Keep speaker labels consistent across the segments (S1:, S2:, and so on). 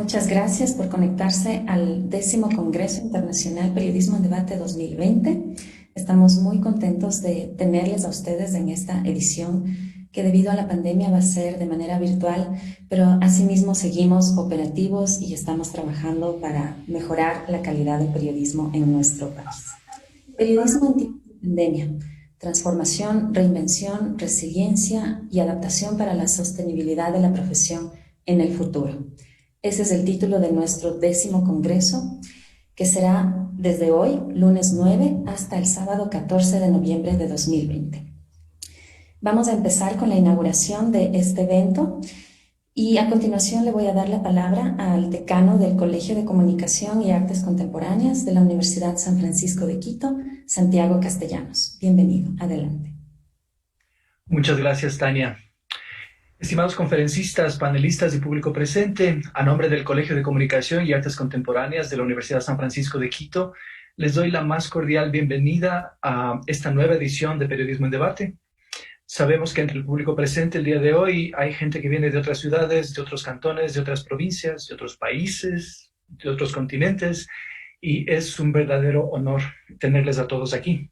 S1: Muchas gracias por conectarse al 10º Congreso Internacional Periodismo en Debate 2020. Estamos muy contentos de tenerles a ustedes en esta edición que debido a la pandemia va a ser de manera virtual, pero asimismo seguimos operativos y estamos trabajando para mejorar la calidad del periodismo en nuestro país. Periodismo en tiempos de pandemia, transformación, reinvención, resiliencia y adaptación para la sostenibilidad de la profesión en el futuro. Ese es el título de nuestro 10º Congreso, que será desde hoy, lunes 9, hasta el sábado 14 de noviembre de 2020. Vamos a empezar con la inauguración de este evento y a continuación le voy a dar la palabra al decano del Colegio de Comunicación y Artes Contemporáneas de la Universidad San Francisco de Quito, Santiago Castellanos. Bienvenido, adelante.
S2: Muchas gracias, Tania. Estimados conferencistas, panelistas y público presente, a nombre del Colegio de Comunicación y Artes Contemporáneas de la Universidad San Francisco de Quito, les doy la más cordial bienvenida a esta nueva edición de Periodismo en Debate. Sabemos que entre el público presente el día de hoy hay gente que viene de otras ciudades, de otros cantones, de otras provincias, de otros países, de otros continentes, y es un verdadero honor tenerles a todos aquí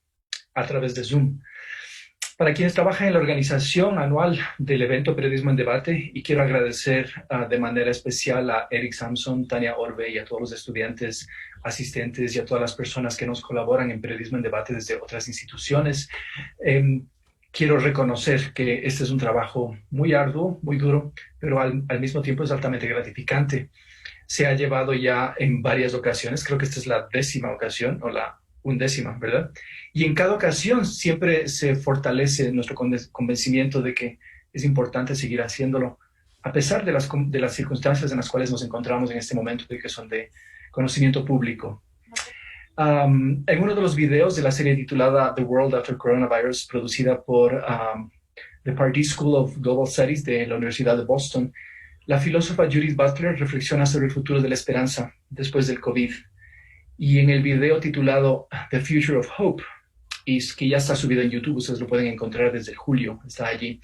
S2: a través de Zoom. Para quienes trabajan en la organización anual del evento Periodismo en Debate, y quiero agradecer de manera especial a Eric Samson, Tania Orbe y a todos los estudiantes asistentes y a todas las personas que nos colaboran en Periodismo en Debate desde otras instituciones. Quiero reconocer que este es un trabajo muy arduo, muy duro, pero al mismo tiempo es altamente gratificante. Se ha llevado ya en varias ocasiones, creo que esta es la 10ª ocasión, o la 11ª, ¿verdad? Y en cada ocasión siempre se fortalece nuestro convencimiento de que es importante seguir haciéndolo, a pesar de las circunstancias en las cuales nos encontramos en este momento y que son de conocimiento público. En uno de los videos de la serie titulada The World After Coronavirus, producida por the Pardee School of Global Studies de la Universidad de Boston, la filósofa Judith Butler reflexiona sobre el futuro de la esperanza después del COVID. Y en el video titulado The Future of Hope, y que ya está subido en YouTube, ustedes lo pueden encontrar desde julio, está allí.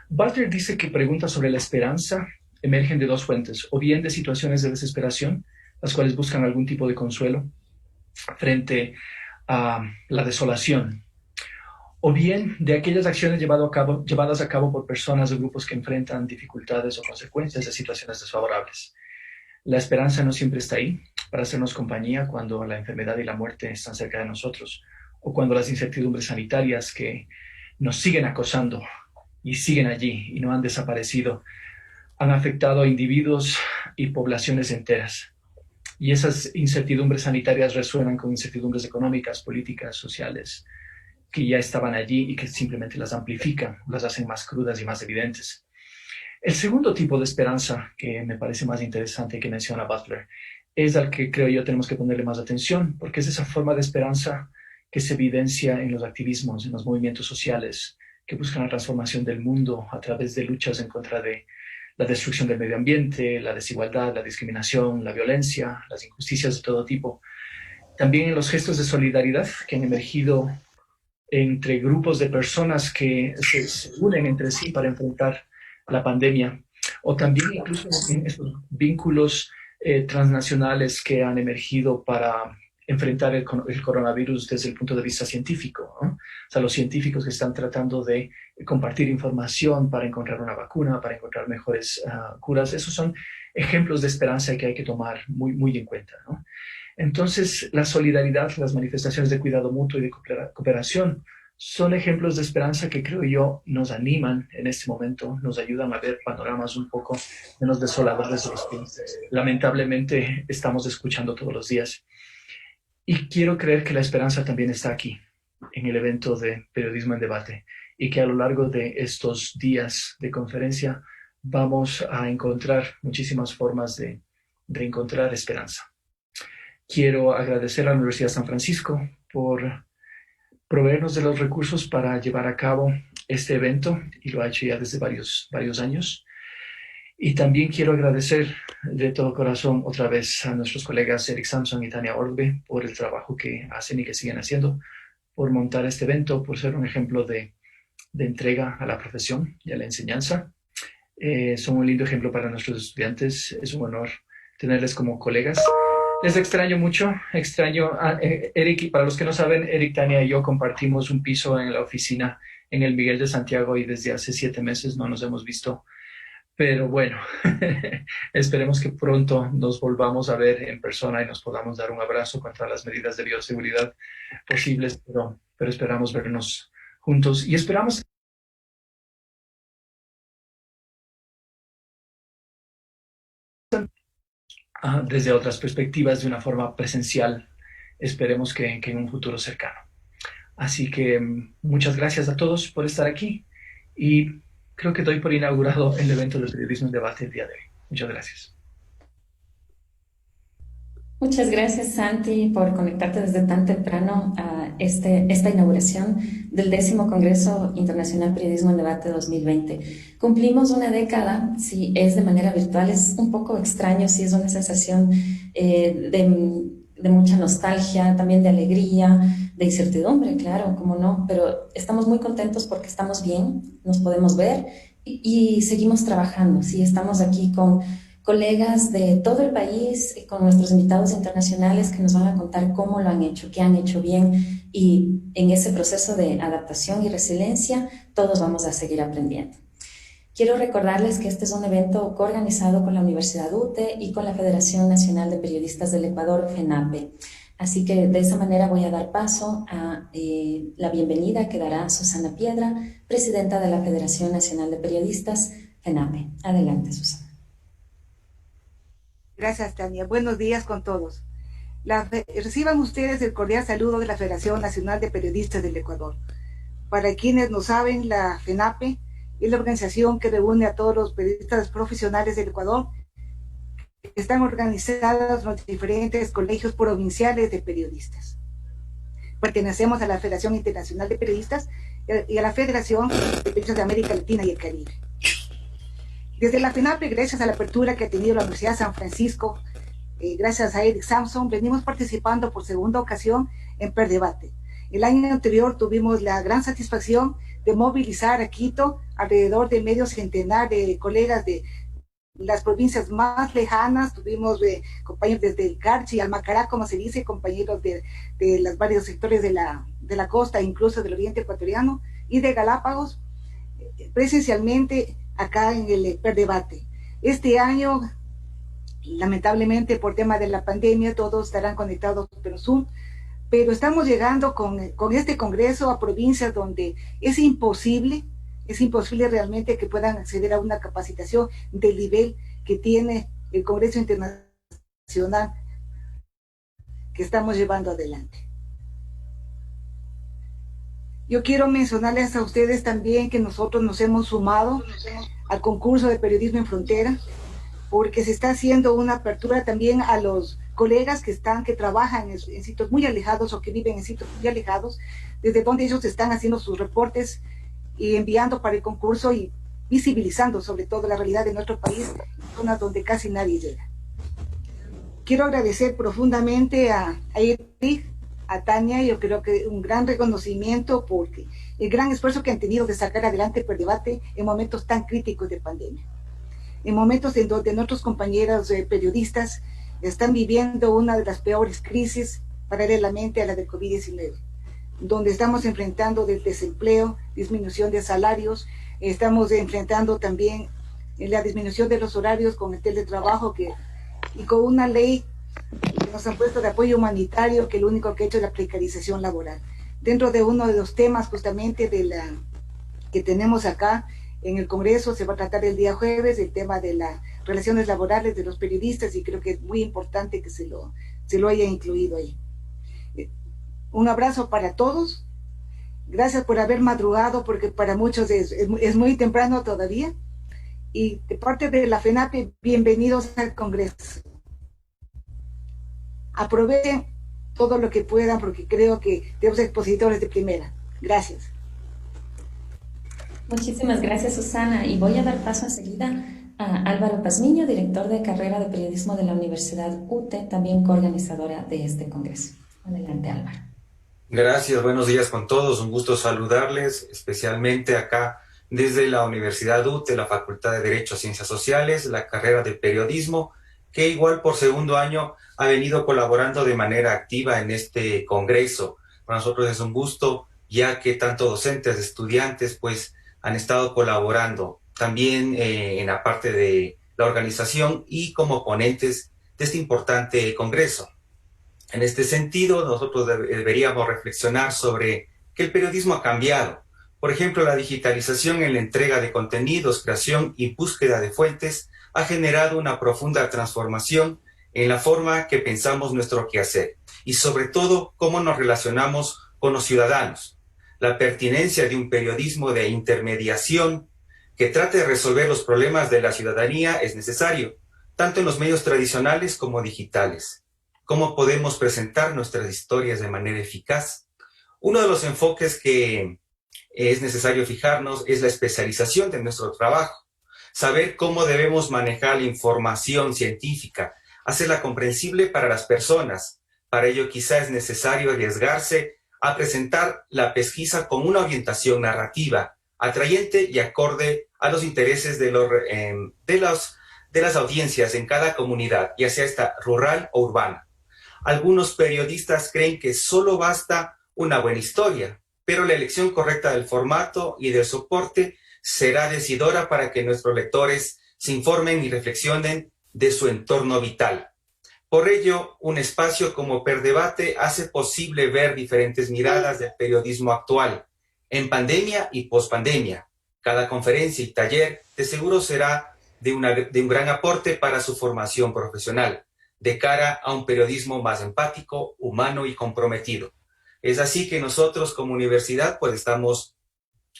S2: Butler dice que preguntas sobre la esperanza emergen de dos fuentes, o bien de situaciones de desesperación, las cuales buscan algún tipo de consuelo frente a la desolación, o bien de aquellas acciones llevadas a cabo por personas o grupos que enfrentan dificultades o consecuencias de situaciones desfavorables. La esperanza no siempre está ahí para hacernos compañía cuando la enfermedad y la muerte están cerca de nosotros, o cuando las incertidumbres sanitarias que nos siguen acosando y siguen allí y no han desaparecido han afectado a individuos y poblaciones enteras. Y esas incertidumbres sanitarias resuenan con incertidumbres económicas, políticas, sociales, que ya estaban allí y que simplemente las amplifican, las hacen más crudas y más evidentes. El segundo tipo de esperanza que me parece más interesante y que menciona Butler es al que creo yo tenemos que ponerle más atención, porque es esa forma de esperanza que se evidencia en los activismos, en los movimientos sociales que buscan la transformación del mundo a través de luchas en contra de la destrucción del medio ambiente, la desigualdad, la discriminación, la violencia, las injusticias de todo tipo. También en los gestos de solidaridad que han emergido entre grupos de personas que se unen entre sí para enfrentar la pandemia, o también incluso en estos vínculos transnacionales que han emergido para enfrentar el coronavirus desde el punto de vista científico, ¿no? O sea, los científicos que están tratando de compartir información para encontrar una vacuna, para encontrar mejores curas, esos son ejemplos de esperanza que hay que tomar muy, muy en cuenta, ¿no? Entonces, la solidaridad, las manifestaciones de cuidado mutuo y de cooperación son ejemplos de esperanza que creo yo nos animan en este momento, nos ayudan a ver panoramas un poco menos desoladores de los que lamentablemente estamos escuchando todos los días. Y quiero creer que la esperanza también está aquí, en el evento de Periodismo en Debate, y que a lo largo de estos días de conferencia vamos a encontrar muchísimas formas de encontrar esperanza. Quiero agradecer a la Universidad de San Francisco por proveernos de los recursos para llevar a cabo este evento, y lo ha hecho ya desde varios años. Y también quiero agradecer de todo corazón otra vez a nuestros colegas Eric Samson y Tania Orbe por el trabajo que hacen y que siguen haciendo, por montar este evento, por ser un ejemplo de entrega a la profesión y a la enseñanza. Son un lindo ejemplo para nuestros estudiantes. Es un honor tenerles como colegas. Les extraño mucho, extraño a Eric, y para los que no saben, Eric, Tania y yo compartimos un piso en la oficina en el Miguel de Santiago y desde hace 7 meses no nos hemos visto. Pero bueno, esperemos que pronto nos volvamos a ver en persona y nos podamos dar un abrazo contra las medidas de bioseguridad posibles, pero esperamos vernos juntos y esperamos desde otras perspectivas de una forma presencial. Esperemos que en un futuro cercano. Así que muchas gracias a todos por estar aquí y creo que doy por inaugurado el evento de Periodismo en Debate el día de hoy. Muchas gracias.
S1: Muchas gracias, Santi, por conectarte desde tan temprano a esta inauguración del 10º Congreso Internacional Periodismo en Debate 2020. Cumplimos una década, si es de manera virtual, es un poco extraño, sí es una sensación de mucha nostalgia, también de alegría, de incertidumbre, claro, cómo no, pero estamos muy contentos porque estamos bien, nos podemos ver y seguimos trabajando, sí, estamos aquí con colegas de todo el país, con nuestros invitados internacionales que nos van a contar cómo lo han hecho, qué han hecho bien y en ese proceso de adaptación y resiliencia todos vamos a seguir aprendiendo. Quiero recordarles que este es un evento coorganizado con la Universidad UTE y con la Federación Nacional de Periodistas del Ecuador, FENAPE. Así que de esa manera voy a dar paso a la bienvenida que dará Susana Piedra, presidenta de la Federación Nacional de Periodistas, FENAPE. Adelante, Susana.
S3: Gracias, Tania. Buenos días con todos. Reciban ustedes el cordial saludo de la Federación Nacional de Periodistas del Ecuador. Para quienes no saben, la FENAPE es la organización que reúne a todos los periodistas profesionales del Ecuador. Están organizados los diferentes colegios provinciales de periodistas. Pertenecemos a la Federación Internacional de Periodistas y a la Federación de Periodistas de América Latina y el Caribe. Desde la FENAPE, gracias a la apertura que ha tenido la Universidad de San Francisco, gracias a Eric Samson, venimos participando por segunda ocasión en PERDebate. El año anterior tuvimos la gran satisfacción de movilizar a Quito alrededor de medio centenar de colegas de las provincias más lejanas. Tuvimos compañeros desde el Carchi al Macará, como se dice, compañeros de los varios sectores de la costa, incluso del oriente ecuatoriano, y de Galápagos, presencialmente acá en el PERDebate. Este año, lamentablemente por tema de la pandemia, todos estarán conectados por Zoom, pero estamos llegando con este congreso a provincias donde es imposible realmente que puedan acceder a una capacitación del nivel que tiene el Congreso Internacional que estamos llevando adelante. Yo quiero mencionarles a ustedes también que nosotros nos hemos sumado al concurso de periodismo en frontera, porque se está haciendo una apertura también a los colegas que trabajan en sitios muy alejados o que viven en sitios muy alejados, desde donde ellos están haciendo sus reportes y enviando para el concurso y visibilizando sobre todo la realidad de nuestro país, zonas donde casi nadie llega. Quiero agradecer profundamente a Eric, a Tania. Yo creo que un gran reconocimiento porque el gran esfuerzo que han tenido de sacar adelante el PERDebate en momentos tan críticos de pandemia, en momentos en donde nuestros compañeros periodistas están viviendo una de las peores crisis paralelamente a la del COVID-19, donde estamos enfrentando del desempleo, disminución de salarios, estamos enfrentando también la disminución de los horarios con el teletrabajo y con una ley que nos han puesto de apoyo humanitario que lo único que ha hecho es la precarización laboral. Dentro de uno de los temas justamente que tenemos acá en el Congreso se va a tratar el día jueves el tema de las relaciones laborales de los periodistas y creo que es muy importante que se lo haya incluido ahí. Un abrazo para todos. Gracias por haber madrugado porque para muchos es muy temprano todavía. Y de parte de la FENAPE, bienvenidos al Congreso. Aprovechen todo lo que puedan porque creo que tenemos expositores de primera. Gracias.
S1: Muchísimas gracias, Susana. Y voy a dar paso enseguida a Álvaro Pazmiño, director de carrera de periodismo de la Universidad UTE, también coorganizadora de este congreso. Adelante, Álvaro.
S4: Gracias, buenos días con todos. Un gusto saludarles, especialmente acá desde la Universidad UTE, la Facultad de Derecho y Ciencias Sociales, la carrera de periodismo que igual por segundo año ha venido colaborando de manera activa en este congreso. Para nosotros es un gusto, ya que tanto docentes, estudiantes, pues han estado colaborando también en la parte de la organización y como ponentes de este importante congreso. En este sentido, nosotros deberíamos reflexionar sobre que el periodismo ha cambiado. Por ejemplo, la digitalización en la entrega de contenidos, creación y búsqueda de fuentes ha generado una profunda transformación en la forma que pensamos nuestro quehacer y sobre todo cómo nos relacionamos con los ciudadanos. La pertinencia de un periodismo de intermediación que trate de resolver los problemas de la ciudadanía es necesario, tanto en los medios tradicionales como digitales. ¿Cómo podemos presentar nuestras historias de manera eficaz? Uno de los enfoques que es necesario fijarnos es la especialización de nuestro trabajo, saber cómo debemos manejar la información científica, hacerla comprensible para las personas. Para ello quizá es necesario arriesgarse a presentar la pesquisa con una orientación narrativa, atrayente y acorde a los intereses de las audiencias en cada comunidad, ya sea esta rural o urbana. Algunos periodistas creen que solo basta una buena historia, pero la elección correcta del formato y del soporte será decidora para que nuestros lectores se informen y reflexionen de su entorno vital. Por ello, un espacio como Perdebate hace posible ver diferentes miradas del periodismo actual, en pandemia y pospandemia. Cada conferencia y taller de seguro será de un gran aporte para su formación profesional, de cara a un periodismo más empático, humano y comprometido. Es así que nosotros como universidad pues estamos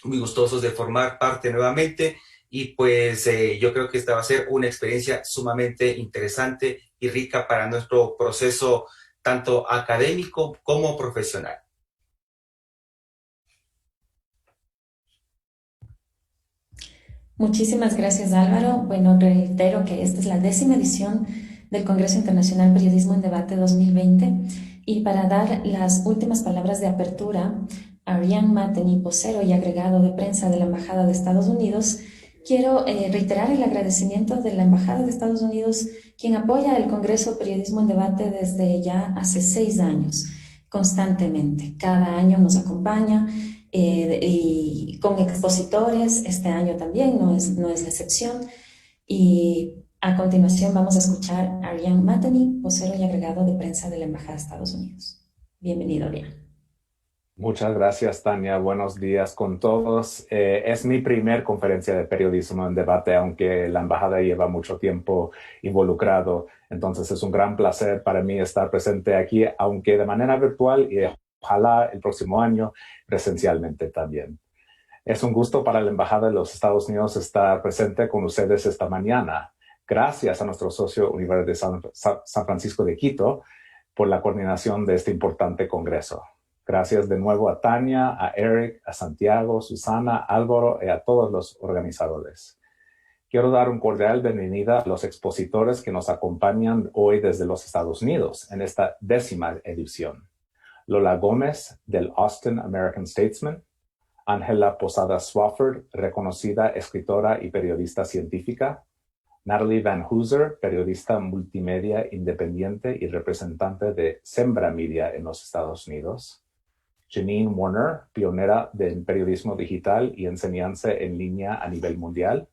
S4: muy gustosos de formar parte nuevamente y pues yo creo que esta va a ser una experiencia sumamente interesante y rica para nuestro proceso tanto académico como profesional.
S1: Muchísimas gracias, Álvaro. Bueno, reitero que esta es la 10ª edición del Congreso Internacional Periodismo en Debate 2020 y para dar las últimas palabras de apertura a Ariane Mateny, vocero y agregado de prensa de la Embajada de Estados Unidos, quiero reiterar el agradecimiento de la Embajada de Estados Unidos, quien apoya el Congreso Periodismo en Debate desde ya hace 6 años, constantemente. Cada año nos acompaña y con expositores, este año también no es la excepción. Y a continuación vamos a escuchar a Ariane Mateny, vocero y agregado de prensa de la Embajada de Estados Unidos. Bienvenido, Ariane.
S5: Muchas gracias, Tania. Buenos días con todos. Es mi primer conferencia de periodismo en debate, aunque la embajada lleva mucho tiempo involucrado. Entonces es un gran placer para mí estar presente aquí, aunque de manera virtual y ojalá el próximo año presencialmente también. Es un gusto para la Embajada de los Estados Unidos estar presente con ustedes esta mañana. Gracias a nuestro socio Universidad de San Francisco de Quito por la coordinación de este importante congreso. Gracias de nuevo a Tania, a Eric, a Santiago, Susana, Álvaro y a todos los organizadores. Quiero dar un cordial bienvenida a los expositores que nos acompañan hoy desde los Estados Unidos en esta 10ª edición. Lola Gómez, del Austin American Statesman; Ángela Posada Swafford, reconocida escritora y periodista científica; Natalie Van Hooser, periodista multimedia independiente y representante de Sembra Media en los Estados Unidos; Janine Warner, pionera del periodismo digital y enseñanza en línea a nivel mundial;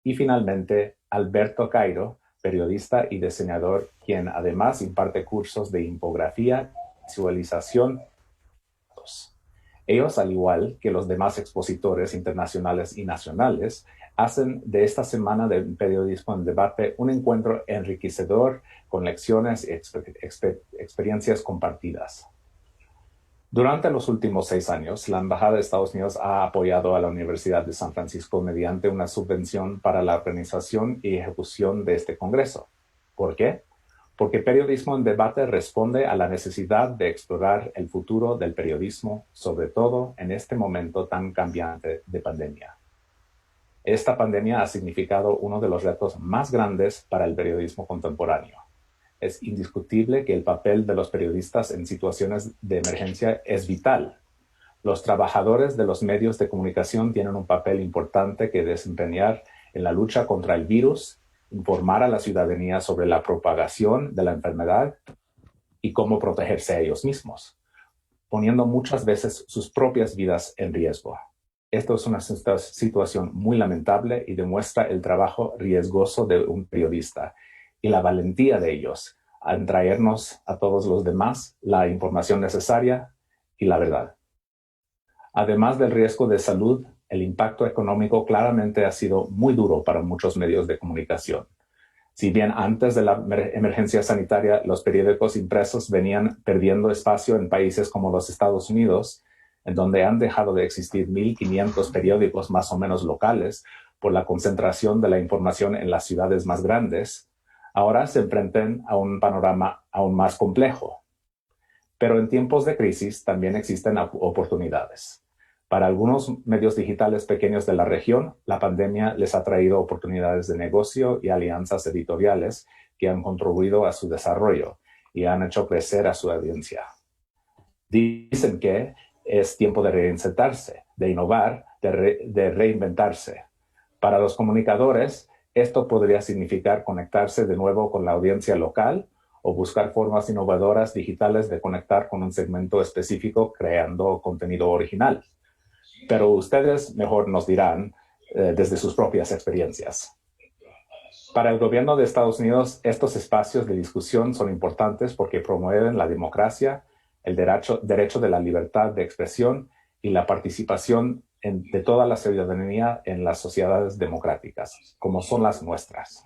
S5: y finalmente Alberto Cairo, periodista y diseñador, quien además imparte cursos de infografía y visualización. Ellos, al igual que los demás expositores internacionales y nacionales, hacen de esta semana de periodismo en debate un encuentro enriquecedor con lecciones y experiencias compartidas. Durante los últimos 6 años, la Embajada de Estados Unidos ha apoyado a la Universidad de San Francisco mediante una subvención para la organización y ejecución de este congreso. ¿Por qué? Porque Periodismo en Debate responde a la necesidad de explorar el futuro del periodismo, sobre todo en este momento tan cambiante de pandemia. Esta pandemia ha significado uno de los retos más grandes para el periodismo contemporáneo. Es indiscutible que el papel de los periodistas en situaciones de emergencia es vital. Los trabajadores de los medios de comunicación tienen un papel importante que desempeñar en la lucha contra el virus informar a la ciudadanía sobre la propagación de la enfermedad y cómo protegerse a ellos mismos, poniendo muchas veces sus propias vidas en riesgo. Esto es una situación muy lamentable y demuestra el trabajo riesgoso de un periodista y la valentía de ellos en traernos a todos los demás la información necesaria y la verdad. Además del riesgo de salud, el impacto económico claramente ha sido muy duro para muchos medios de comunicación. Si bien antes de la emergencia sanitaria los periódicos impresos venían perdiendo espacio en países como los Estados Unidos, en donde han dejado de existir 1,500 periódicos más o menos locales por la concentración de la información en las ciudades más grandes, ahora se enfrentan a un panorama aún más complejo. Pero en tiempos de crisis también existen oportunidades. Para algunos medios digitales pequeños de la región, la pandemia les ha traído oportunidades de negocio y alianzas editoriales que han contribuido a su desarrollo y han hecho crecer a su audiencia. Dicen que es tiempo de reinsertarse, de innovar, de reinventarse. Para los comunicadores, esto podría significar conectarse de nuevo con la audiencia local o buscar formas innovadoras digitales de conectar con un segmento específico creando contenido original. Pero ustedes mejor nos dirán desde sus propias experiencias. Para el gobierno de Estados Unidos, estos espacios de discusión son importantes porque promueven la democracia, el derecho de la libertad de expresión y la participación de toda la ciudadanía en las sociedades democráticas, como son las nuestras.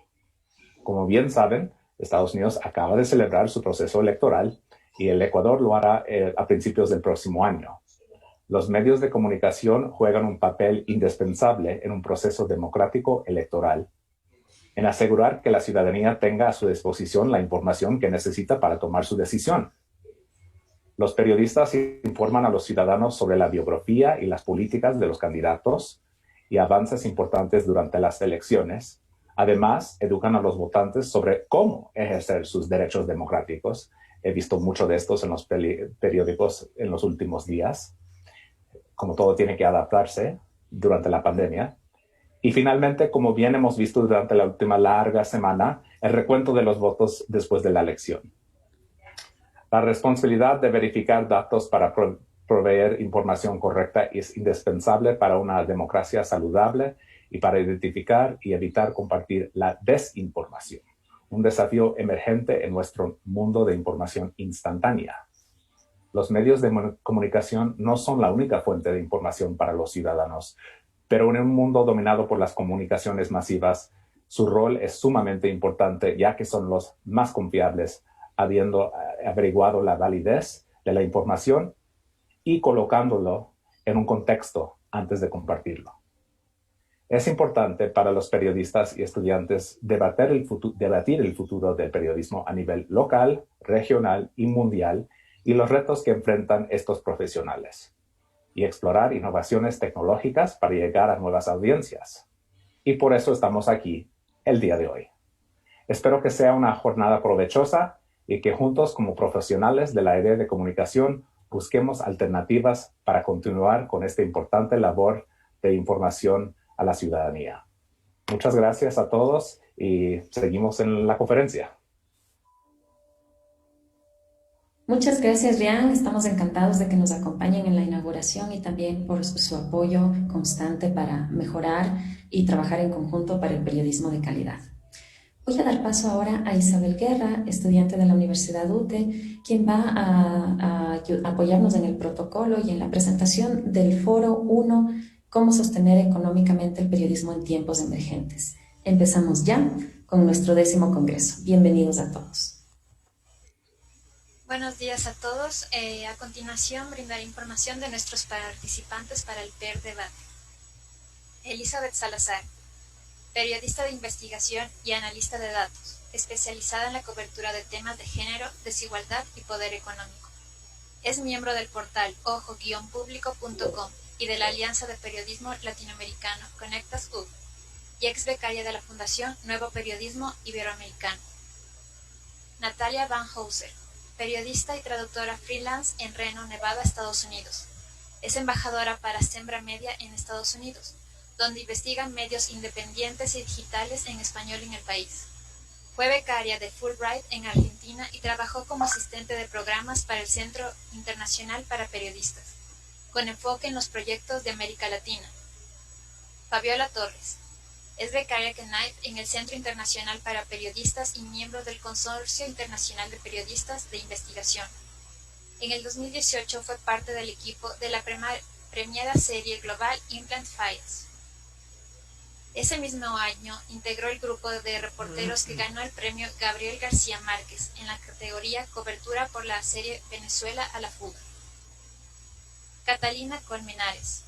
S5: Como bien saben, Estados Unidos acaba de celebrar su proceso electoral y el Ecuador lo hará a principios del próximo año. Los medios de comunicación juegan un papel indispensable en un proceso democrático electoral, en asegurar que la ciudadanía tenga a su disposición la información que necesita para tomar su decisión. Los periodistas informan a los ciudadanos sobre la biografía y las políticas de los candidatos y avances importantes durante las elecciones. Además, educan a los votantes sobre cómo ejercer sus derechos democráticos. He visto mucho de estos en los periódicos en los últimos días. Como todo tiene que adaptarse durante la pandemia. Y finalmente, como bien hemos visto durante la última larga semana, el recuento de los votos después de la elección. La responsabilidad de verificar datos para proveer información correcta es indispensable para una democracia saludable y para identificar y evitar compartir la desinformación, un desafío emergente en nuestro mundo de información instantánea. Los medios de comunicación no son la única fuente de información para los ciudadanos, pero en un mundo dominado por las comunicaciones masivas, su rol es sumamente importante ya que son los más confiables, habiendo averiguado la validez de la información y colocándolo en un contexto antes de compartirlo. Es importante para los periodistas y estudiantes debatir el futuro del periodismo a nivel local, regional y mundial y los retos que enfrentan estos profesionales, y explorar innovaciones tecnológicas para llegar a nuevas audiencias. Y por eso estamos aquí el día de hoy. Espero que sea una jornada provechosa y que juntos como profesionales de la área de comunicación busquemos alternativas para continuar con esta importante labor de información a la ciudadanía. Muchas gracias a todos y seguimos en la conferencia.
S1: Muchas gracias, Rian. Estamos encantados de que nos acompañen en la inauguración y también por su apoyo constante para mejorar y trabajar en conjunto para el periodismo de calidad. Voy a dar paso ahora a Isabel Guerra, estudiante de la Universidad UTE, quien va a apoyarnos en el protocolo y en la presentación del Foro 1, Cómo sostener económicamente el periodismo en tiempos emergentes. Empezamos ya con nuestro 10º Congreso. Bienvenidos a todos.
S6: Buenos días a todos. A continuación brindaré información de nuestros participantes para el PER Debate. Elizabeth Salazar, periodista de investigación y analista de datos, especializada en la cobertura de temas de género, desigualdad y poder económico. Es miembro del portal ojo-público.com y de la Alianza de Periodismo Latinoamericano Conectas U, y ex becaria de la Fundación Nuevo Periodismo Iberoamericano. Natalia Van Houser, periodista y traductora freelance en Reno, Nevada, Estados Unidos. Es embajadora para Sembra Media en Estados Unidos, donde investigan medios independientes y digitales en español en el país. Fue becaria de Fulbright en Argentina y trabajó como asistente de programas para el Centro Internacional para Periodistas, con enfoque en los proyectos de América Latina. Fabiola Torres es becaria Knight en el Centro Internacional para Periodistas y miembro del Consorcio Internacional de Periodistas de Investigación. En el 2018 fue parte del equipo de la premiada serie global Implant Files. Ese mismo año integró el grupo de reporteros que ganó el premio Gabriel García Márquez en la categoría Cobertura por la serie Venezuela a la fuga. Catalina Colmenares.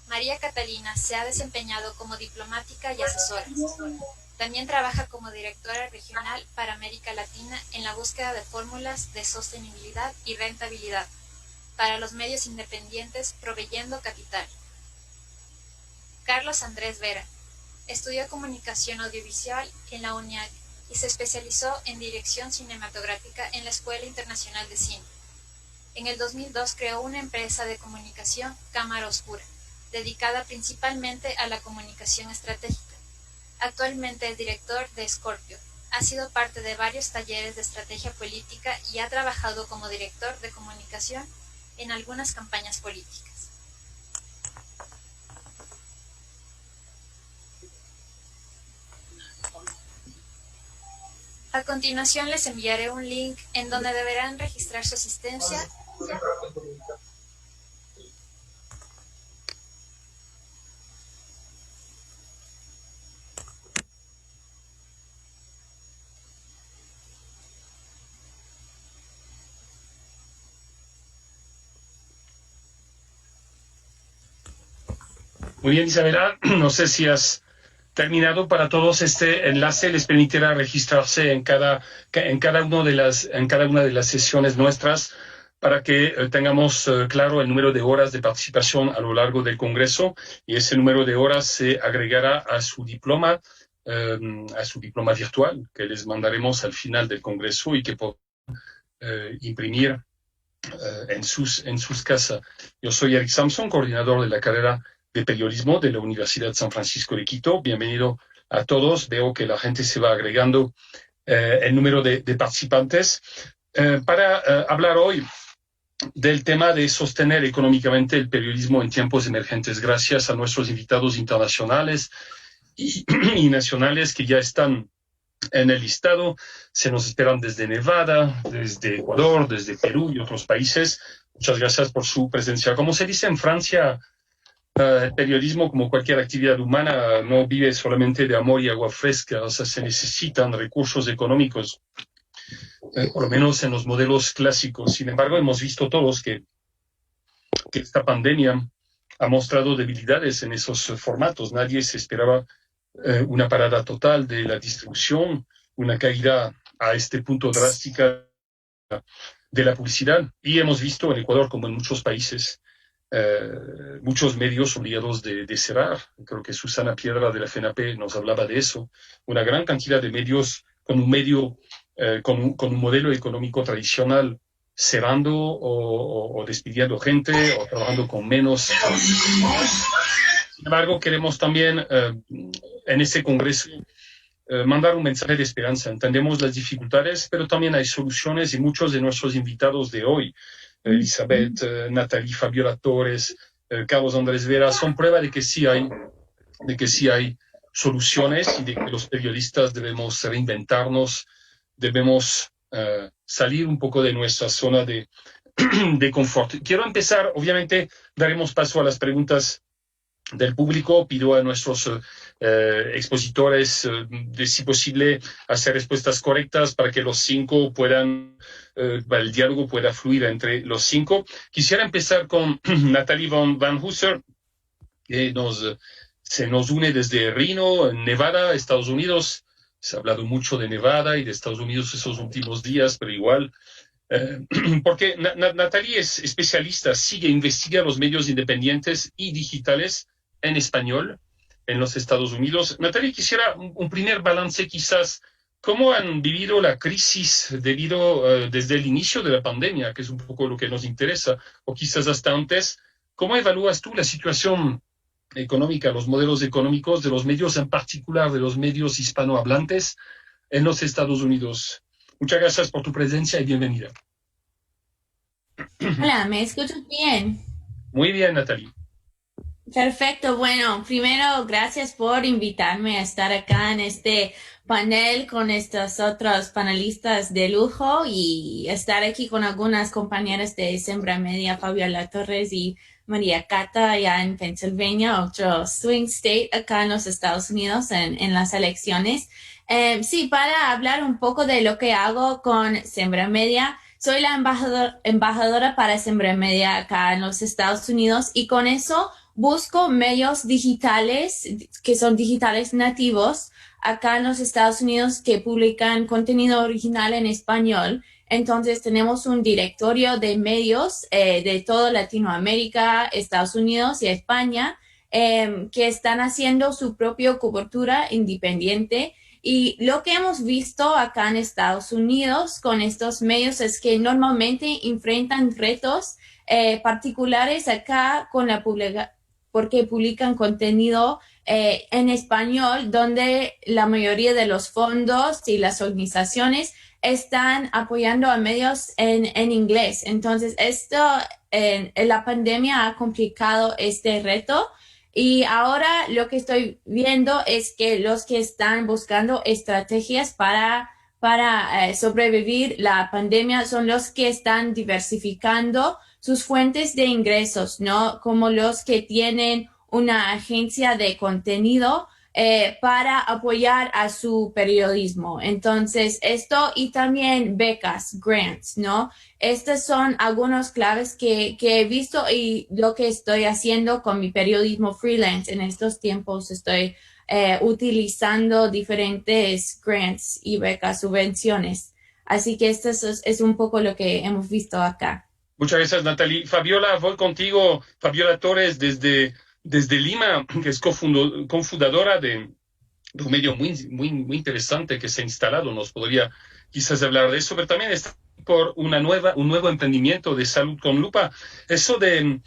S6: María Catalina se ha desempeñado como diplomática y asesora. También trabaja como directora regional para América Latina en la búsqueda de fórmulas de sostenibilidad y rentabilidad para los medios independientes proveyendo capital. Carlos Andrés Vera. Estudió comunicación audiovisual en la UNIAC y se especializó en dirección cinematográfica en la Escuela Internacional de Cine. En el 2002 creó una empresa de comunicación, Cámara Oscura, dedicada principalmente a la comunicación estratégica. Actualmente es director de Scorpio. Ha sido parte de varios talleres de estrategia política y ha trabajado como director de comunicación en algunas campañas políticas. A continuación les enviaré un link en donde deberán registrar su asistencia.
S7: Muy bien, Isabela, no sé si has terminado. Para todos este enlace les permitirá registrarse en cada una de las sesiones nuestras para que tengamos claro el número de horas de participación a lo largo del Congreso, y ese número de horas se agregará a su diploma virtual que les mandaremos al final del Congreso y que podrán imprimir en sus casas. Yo soy Eric Samson, coordinador de la carrera de periodismo de la Universidad San Francisco de Quito. Bienvenido a todos. Veo que la gente se va agregando el número de participantes para hablar hoy del tema de sostener económicamente el periodismo en tiempos emergentes. Gracias a nuestros invitados internacionales y nacionales que ya están en el listado. Se nos esperan desde Nevada, desde Ecuador, desde Perú y otros países. Muchas gracias por su presencia. Como se dice en Francia, el periodismo, como cualquier actividad humana, no vive solamente de amor y agua fresca. O sea, se necesitan recursos económicos, por lo menos en los modelos clásicos. Sin embargo, hemos visto todos que esta pandemia ha mostrado debilidades en esos formatos. Nadie se esperaba una parada total de la distribución, una caída a este punto drástica de la publicidad. Y hemos visto en Ecuador, como en muchos países, muchos medios obligados de cerrar. Creo que Susana Piedra de la FENAPE nos hablaba de eso. Una gran cantidad de medios con un modelo económico tradicional cerrando o despidiendo gente o trabajando con menos. Sin embargo, queremos también en este Congreso mandar un mensaje de esperanza. Entendemos las dificultades, pero también hay soluciones, y muchos de nuestros invitados de hoy, Elizabeth, Natalie, Fabiola Torres, Carlos Andrés Vera, son prueba de que sí hay soluciones y de que los periodistas debemos reinventarnos, debemos salir un poco de nuestra zona de confort. Quiero empezar, obviamente daremos paso a las preguntas del público. Pido a nuestros expositores de, si posible, hacer respuestas correctas para que los cinco el diálogo pueda fluir entre los cinco. Quisiera empezar con Natalie Van Hooser, que se nos une desde Reno, en Nevada, Estados Unidos. Se ha hablado mucho de Nevada y de Estados Unidos esos últimos días, pero igual, porque Natalie es especialista, investiga los medios independientes y digitales en español en los Estados Unidos. Natalie, quisiera un primer balance quizás. ¿Cómo han vivido la crisis desde el inicio de la pandemia, que es un poco lo que nos interesa, o quizás hasta antes? ¿Cómo evalúas tú la situación económica, los modelos económicos de los medios, en particular de los medios hispanohablantes en los Estados Unidos. Muchas gracias por tu presencia y bienvenida.
S8: Hola, ¿me escuchas bien?
S7: Muy bien, Natalie.
S8: Perfecto. Bueno, primero, gracias por invitarme a estar acá en este panel con estos otros panelistas de lujo y estar aquí con algunas compañeras de Sembra Media, Fabiola Torres y María Cata, allá en Pennsylvania, otro swing state acá en los Estados Unidos en las elecciones. Sí, para hablar un poco de lo que hago con Sembra Media. Soy la embajadora para Sembra Media acá en los Estados Unidos y con eso busco medios digitales que son digitales nativos acá en los Estados Unidos que publican contenido original en español. Entonces tenemos un directorio de medios de toda Latinoamérica, Estados Unidos y España que están haciendo su propia cobertura independiente. Y lo que hemos visto acá en Estados Unidos con estos medios es que normalmente enfrentan retos particulares acá con porque publican contenido en español, donde la mayoría de los fondos y las organizaciones están apoyando a medios en inglés. Entonces, la pandemia ha complicado este reto. Y ahora lo que estoy viendo es que los que están buscando estrategias para sobrevivir la pandemia son los que están diversificando sus fuentes de ingresos, ¿no? Como los que tienen una agencia de contenido para apoyar a su periodismo. Entonces, esto y también becas, grants, ¿no? Estas son algunas claves que he visto y lo que estoy haciendo con mi periodismo freelance. En estos tiempos estoy utilizando diferentes grants y becas, subvenciones. Así que esto es un poco lo que hemos visto acá.
S7: Muchas gracias, Natalie. Fabiola, voy contigo. Fabiola Torres, desde Lima, que es cofundadora de un medio muy interesante que se ha instalado. Nos podría quizás hablar de eso, pero también está por un nuevo emprendimiento de Salud con Lupa. Eso de,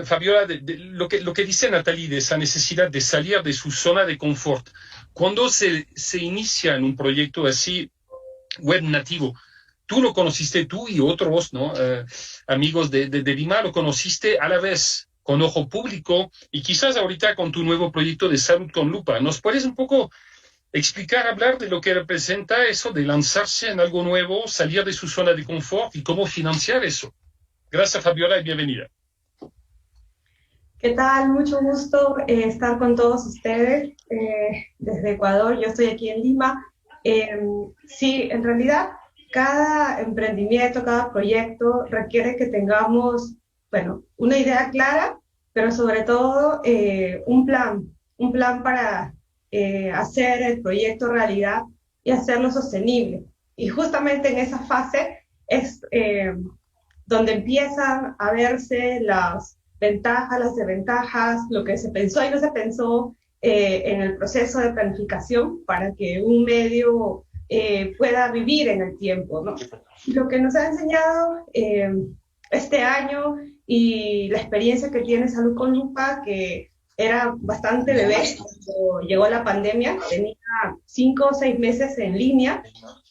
S7: Fabiola, de lo que dice Natalie, de esa necesidad de salir de su zona de confort. Cuando se inicia en un proyecto así, web nativo, tú lo conociste, tú y otros, ¿no? Amigos de Lima, lo conociste a la vez, con ojo público, y quizás ahorita con tu nuevo proyecto de Salud con Lupa. ¿Nos puedes un poco explicar, hablar de lo que representa eso, de lanzarse en algo nuevo, salir de su zona de confort y cómo financiar eso? Gracias, Fabiola, y bienvenida.
S9: ¿Qué tal? Mucho gusto estar con todos ustedes desde Ecuador. Yo estoy aquí en Lima. Sí, en realidad, cada emprendimiento, cada proyecto requiere que tengamos, bueno, una idea clara, pero sobre todo un plan para hacer el proyecto realidad y hacerlo sostenible. Y justamente en esa fase es donde empiezan a verse las ventajas, las desventajas, lo que se pensó y no se pensó en el proceso de planificación para que un medio pueda vivir en el tiempo, ¿no? Lo que nos ha enseñado este año y la experiencia que tiene Salud con Lupa, que era bastante bebé cuando llegó la pandemia, tenía 5 o 6 meses en línea,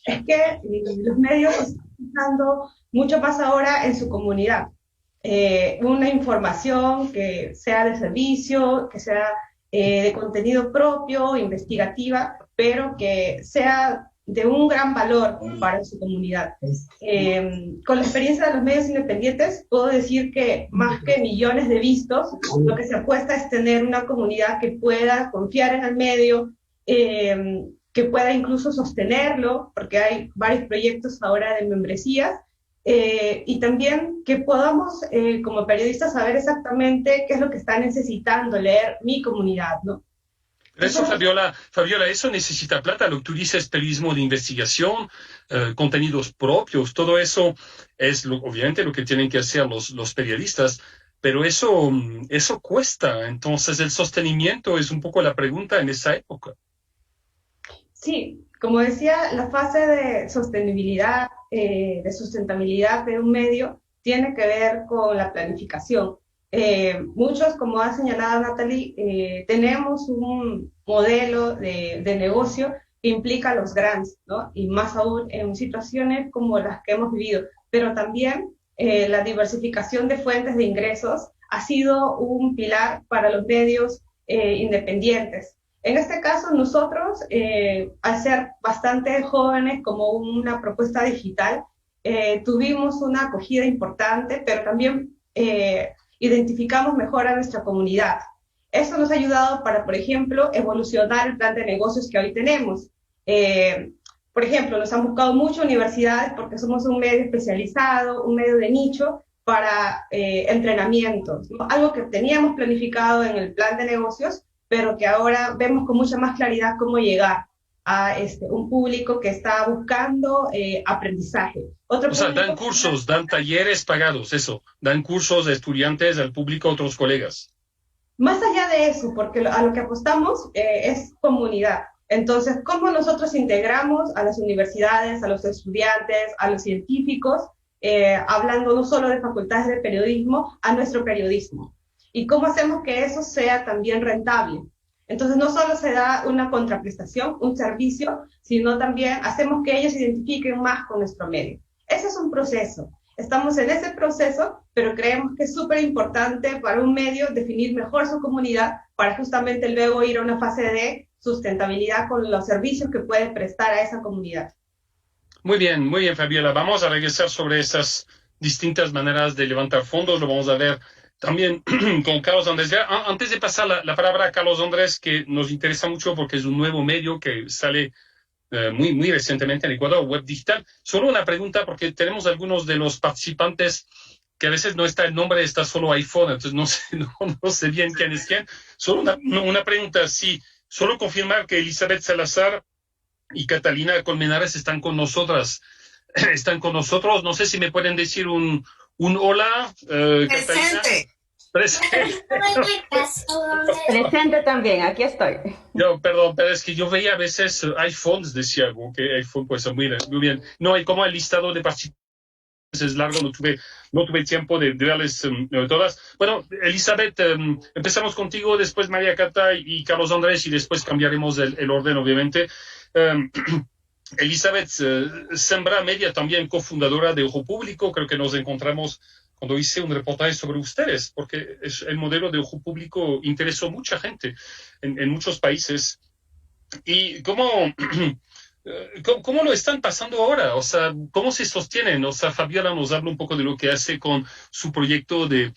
S9: es que los medios están pensando mucho más ahora en su comunidad. Una información que sea de servicio, que sea de contenido propio, investigativa, pero que sea de un gran valor para su comunidad. Con la experiencia de los medios independientes, puedo decir que más que millones de vistos, lo que se apuesta es tener una comunidad que pueda confiar en el medio, que pueda incluso sostenerlo, porque hay varios proyectos ahora de membresías, y también que podamos, como periodistas, saber exactamente qué es lo que está necesitando leer mi comunidad, ¿no?
S7: Eso, Fabiola, eso necesita plata. Lo que tú dices, periodismo de investigación, contenidos propios, todo eso es obviamente lo que tienen que hacer los periodistas, pero eso cuesta. Entonces, el sostenimiento es un poco la pregunta en esa época.
S9: Sí, como decía, la fase de sostenibilidad, de sustentabilidad de un medio tiene que ver con la planificación. muchos, como ha señalado Natalie, tenemos un modelo de negocio que implica los grants, ¿no? Y más aún en situaciones como las que hemos vivido. Pero también la diversificación de fuentes de ingresos ha sido un pilar para los medios independientes. En este caso, nosotros, al ser bastante jóvenes como una propuesta digital, tuvimos una acogida importante, pero también identificamos mejor a nuestra comunidad. Eso nos ha ayudado para, por ejemplo, evolucionar el plan de negocios que hoy tenemos. Por ejemplo, nos han buscado muchas universidades porque somos un medio especializado, un medio de nicho para entrenamientos, ¿no? Algo que teníamos planificado en el plan de negocios, pero que ahora vemos con mucha más claridad cómo llegar a un público que está buscando aprendizaje.
S7: O sea, dan cursos, dan talleres pagados, eso, dan cursos de estudiantes al público, a otros colegas.
S9: Más allá de eso, porque a lo que apostamos es comunidad. Entonces, ¿cómo nosotros integramos a las universidades, a los estudiantes, a los científicos, hablando no solo de facultades de periodismo, a nuestro periodismo? ¿Y cómo hacemos que eso sea también rentable? Entonces, no solo se da una contraprestación, un servicio, sino también hacemos que ellos se identifiquen más con nuestro medio. Ese es un proceso. Estamos en ese proceso, pero creemos que es súper importante para un medio definir mejor su comunidad para justamente luego ir a una fase de sustentabilidad con los servicios que puede prestar a esa comunidad.
S7: Muy bien, Fabiola. Vamos a regresar sobre esas distintas maneras de levantar fondos. Lo vamos a ver también con Carlos Andrés. Antes de pasar la palabra a Carlos Andrés, que nos interesa mucho porque es un nuevo medio que sale muy recientemente en Ecuador, Web Digital. Solo una pregunta, porque tenemos algunos de los participantes que a veces no está el nombre, está solo iPhone, entonces no sé bien quién es quién. Solo una pregunta, sí, solo confirmar que Elizabeth Salazar y Catalina Colmenares están con nosotros. No sé si me pueden decir un hola.
S10: Presente.
S7: Presente.
S11: Presente también, aquí estoy.
S7: Perdón, pero es que yo veía a veces iPhones, decía algo, que iPhone pues muy bien. No, y como el listado de participantes es largo, no tuve tiempo de verles todas. Bueno, Elizabeth, empezamos contigo, después María Cata y Carlos Andrés, y después cambiaremos el orden, obviamente. Elizabeth Sembra Media, también cofundadora de Ojo Público, creo que nos encontramos cuando hice un reportaje sobre ustedes, porque el modelo de Ojo Público interesó a mucha gente en muchos países. ¿Y cómo lo están pasando ahora? O sea, ¿cómo se sostienen? O sea, Fabiola nos habla un poco de lo que hace con su proyecto de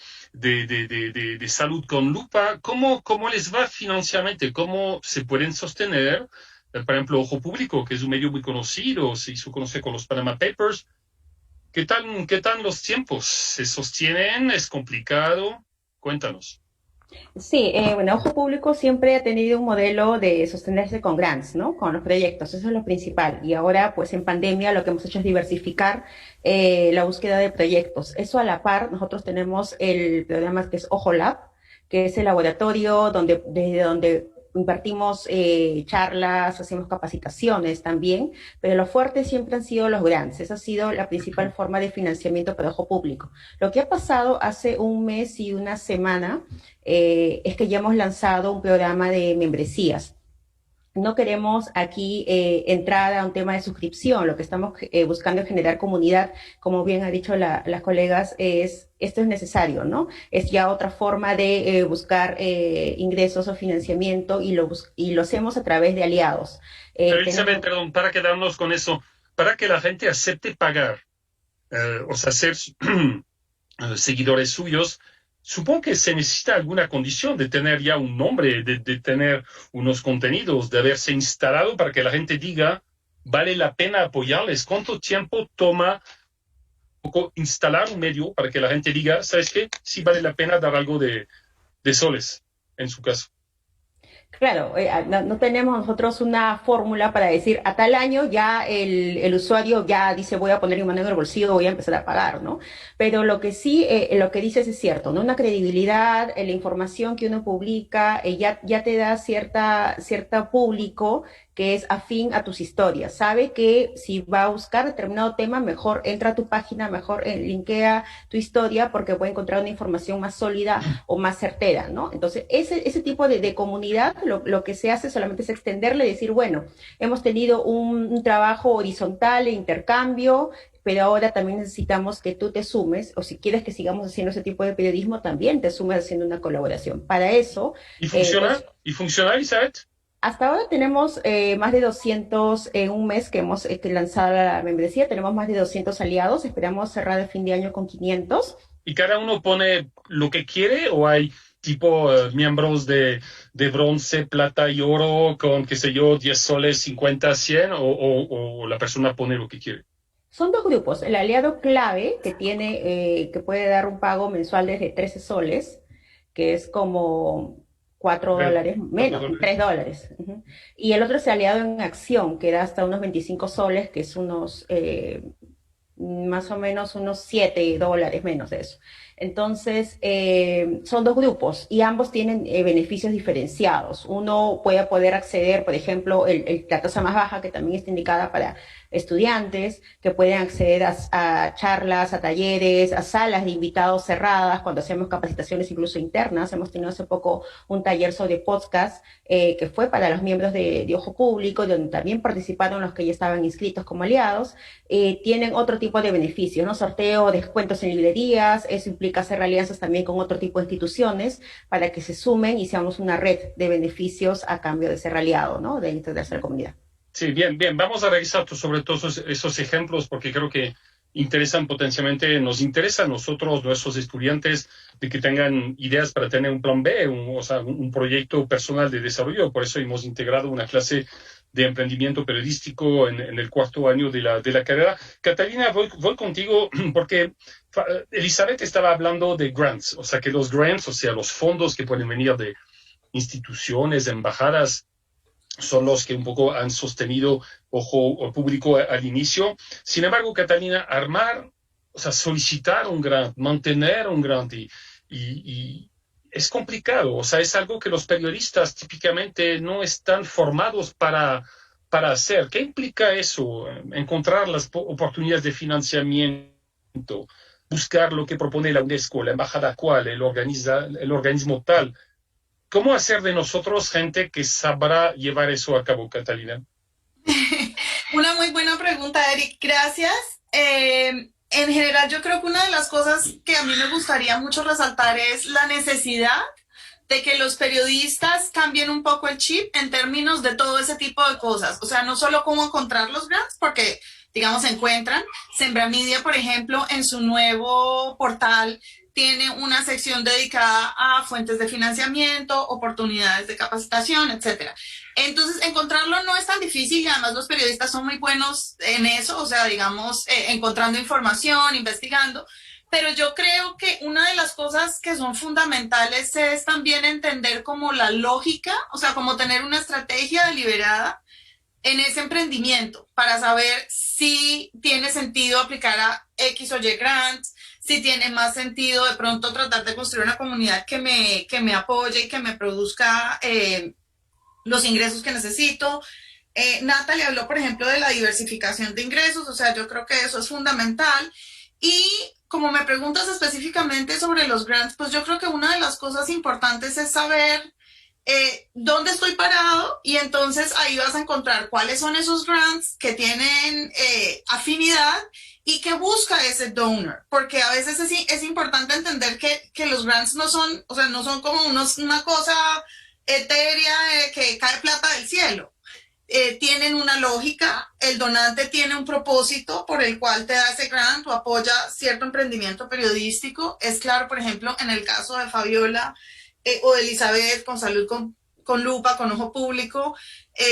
S7: salud con lupa. ¿Cómo les va financieramente? ¿Cómo se pueden sostener? Por ejemplo, Ojo Público, que es un medio muy conocido, se hizo conocer con los Panama Papers. ¿Qué tal los tiempos? ¿Se sostienen? ¿Es complicado? Cuéntanos.
S11: Sí, bueno, Ojo Público siempre ha tenido un modelo de sostenerse con grants, ¿no? Con los proyectos, eso es lo principal. Y ahora, pues en pandemia, lo que hemos hecho es diversificar la búsqueda de proyectos. Eso a la par, nosotros tenemos el programa que es Ojo Lab, que es el laboratorio desde donde impartimos charlas, hacemos capacitaciones también, pero lo fuerte siempre han sido los grants. Esa ha sido la principal forma de financiamiento para Ojo Público. Lo que ha pasado hace un mes y una semana es que ya hemos lanzado un programa de membresías. No queremos aquí entrar a un tema de suscripción. Lo que estamos buscando es generar comunidad. Como bien ha dicho las colegas, esto es necesario, ¿no? Es ya otra forma de buscar ingresos o financiamiento y lo hacemos a través de aliados.
S7: Elizabeth, perdón, para quedarnos con eso, para que la gente acepte pagar, o sea, ser seguidores suyos, supongo que se necesita alguna condición de tener ya un nombre, de tener unos contenidos, de haberse instalado para que la gente diga, vale la pena apoyarles. ¿Cuánto tiempo toma instalar un medio para que la gente diga, ¿sabes qué? Sí vale la pena dar algo de soles, en su caso.
S11: Claro, no tenemos nosotros una fórmula para decir a tal año ya el usuario ya dice voy a poner mi mano en el bolsillo, voy a empezar a pagar, ¿no? Pero lo que sí, lo que dices es cierto, ¿no? Una credibilidad, la información que uno publica ya te da cierta público que es afín a tus historias. Sabe que si va a buscar determinado tema, mejor entra a tu página, mejor linkea tu historia porque puede encontrar una información más sólida o más certera, ¿no? Entonces, ese tipo de comunidad, lo que se hace solamente es extenderle y decir, bueno, hemos tenido un trabajo horizontal de intercambio, pero ahora también necesitamos que tú te sumes, o si quieres que sigamos haciendo ese tipo de periodismo, también te sumes haciendo una colaboración. Para eso...
S7: ¿Y funciona? ¿Y funciona, Elizabeth?
S11: Hasta ahora tenemos más de 200 en un mes que hemos lanzado la membresía, tenemos más de 200 aliados, esperamos cerrar el fin de año con 500.
S7: ¿Y cada uno pone lo que quiere o hay tipo miembros de bronce, plata y oro con, qué sé yo, 10 soles, 50, 100 o la persona pone lo que quiere?
S11: Son dos grupos, el aliado clave que tiene, que puede dar un pago mensual desde 13 soles, que es como $4 menos, $3. Uh-huh. Y el otro es el aliado en acción, que da hasta unos 25 soles, que es unos, más o menos unos $7 menos de eso. Entonces, son dos grupos y ambos tienen beneficios diferenciados. Uno puede poder acceder, por ejemplo, la tasa más baja, que también está indicada para estudiantes, que pueden acceder a charlas, a talleres, a salas de invitados cerradas, cuando hacemos capacitaciones incluso internas. Hemos tenido hace poco un taller sobre podcast, que fue para los miembros de Ojo Público, donde también participaron los que ya estaban inscritos como aliados. Tienen otro tipo de beneficios, ¿no? Sorteo, descuentos en librerías, eso implica hacer alianzas también con otro tipo de instituciones para que se sumen y seamos una red de beneficios a cambio de ser aliado, ¿no? De integrarse a la comunidad.
S7: Sí, bien. Vamos a revisar sobre todos esos ejemplos porque creo que interesan potencialmente, nos interesa a nosotros, nuestros estudiantes, de que tengan ideas para tener un plan B, un proyecto personal de desarrollo. Por eso hemos integrado una clase de emprendimiento periodístico en el cuarto año de la carrera. Catalina, voy contigo porque Elizabeth estaba hablando de grants, o sea que los grants, o sea los fondos que pueden venir de instituciones, de embajadas, son los que un poco han sostenido Ojo Público al inicio. Sin embargo, Catalina, solicitar un grant, mantener un grant y es complicado. O sea, es algo que los periodistas típicamente no están formados para hacer. ¿Qué implica eso? Encontrar las oportunidades de financiamiento, buscar lo que propone la UNESCO, la embajada cual, el organismo tal. ¿Cómo hacer de nosotros gente que sabrá llevar eso a cabo, Catalina?
S10: Una muy buena pregunta, Eric. Gracias. En general, yo creo que una de las cosas que a mí me gustaría mucho resaltar es la necesidad de que los periodistas cambien un poco el chip en términos de todo ese tipo de cosas. O sea, no solo cómo encontrar los grants, porque, digamos, se encuentran. Sembra Media, por ejemplo, en su nuevo portal tiene una sección dedicada a fuentes de financiamiento, oportunidades de capacitación, etcétera. Entonces, encontrarlo no es tan difícil y además los periodistas son muy buenos en eso, o sea, digamos, encontrando información, investigando. Pero yo creo que una de las cosas que son fundamentales es también entender como la lógica, o sea, como tener una estrategia deliberada en ese emprendimiento para saber si tiene sentido aplicar a X o Y grants, si tiene más sentido de pronto tratar de construir una comunidad que me apoye y que me produzca los ingresos que necesito. Natalie habló, por ejemplo, de la diversificación de ingresos, o sea, yo creo que eso es fundamental. Y como me preguntas específicamente sobre los grants, pues yo creo que una de las cosas importantes es saber dónde estoy parado y entonces ahí vas a encontrar cuáles son esos grants que tienen afinidad y que busca ese donor, porque a veces es importante entender que los grants no son, o sea, no son como una cosa etérea que cae plata del cielo. Tienen una lógica, el donante tiene un propósito por el cual te da ese grant o apoya cierto emprendimiento periodístico. Es claro, por ejemplo, en el caso de Fabiola o de Elizabeth con Salud con Lupa, con Ojo Público,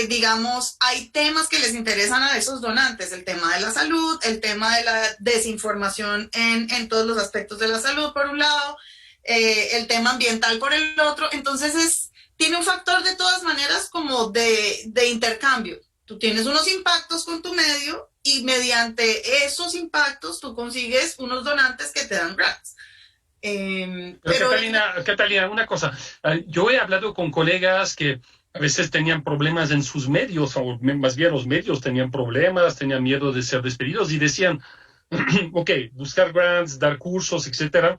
S10: digamos, hay temas que les interesan a esos donantes, el tema de la salud, el tema de la desinformación en todos los aspectos de la salud, por un lado, el tema ambiental por el otro. Entonces tiene un factor de todas maneras como de intercambio. Tú tienes unos impactos con tu medio y mediante esos impactos tú consigues unos donantes que te dan grants.
S7: Pero Catalina, una cosa. Yo he hablado con colegas que a veces tenían problemas en sus medios, o más bien los medios tenían problemas, tenían miedo de ser despedidos y decían, ok, buscar grants, dar cursos, etcétera,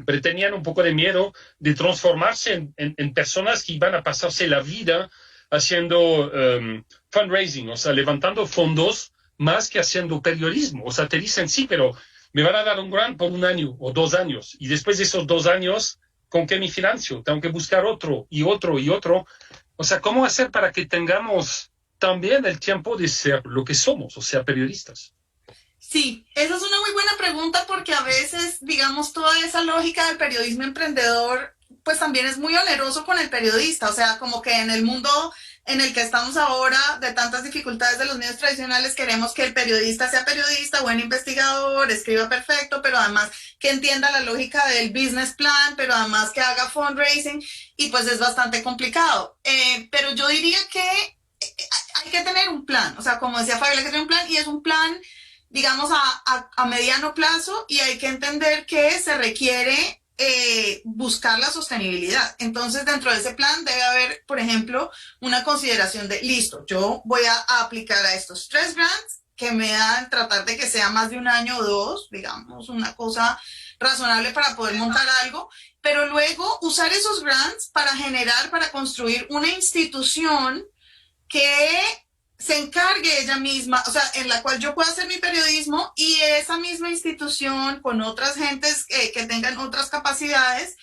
S7: pero tenían un poco de miedo de transformarse en personas que iban a pasarse la vida haciendo fundraising, o sea, levantando fondos más que haciendo periodismo. O sea, te dicen, sí, pero me van a dar un grant por 1 año o 2 años. Y después de esos 2 años, ¿con qué me financio? Tengo que buscar otro y otro y otro. O sea, ¿cómo hacer para que tengamos también el tiempo de ser lo que somos, o sea, periodistas?
S10: Sí, esa es una muy buena pregunta porque a veces, digamos, toda esa lógica del periodismo emprendedor, pues también es muy oneroso con el periodista. O sea, como que en el mundo en el que estamos ahora, de tantas dificultades de los medios tradicionales, queremos que el periodista sea periodista, buen investigador, escriba perfecto, pero además que entienda la lógica del business plan, pero además que haga fundraising, y pues es bastante complicado. Pero yo diría que hay que tener un plan. O sea, como decía Fabiola, hay que tener un plan, y es un plan, digamos, a mediano plazo, y hay que entender que se requiere buscar la sostenibilidad. Entonces, dentro de ese plan debe haber, por ejemplo, una consideración de, listo, yo voy a aplicar a estos 3 grants que me dan, tratar de que sea más de 1 año o 2, digamos, una cosa razonable para poder montar algo, pero luego usar esos grants para generar, para construir una institución que se encargue ella misma, o sea, en la cual yo pueda hacer mi periodismo, y esa misma institución con otras gentes que tengan otras capacidades,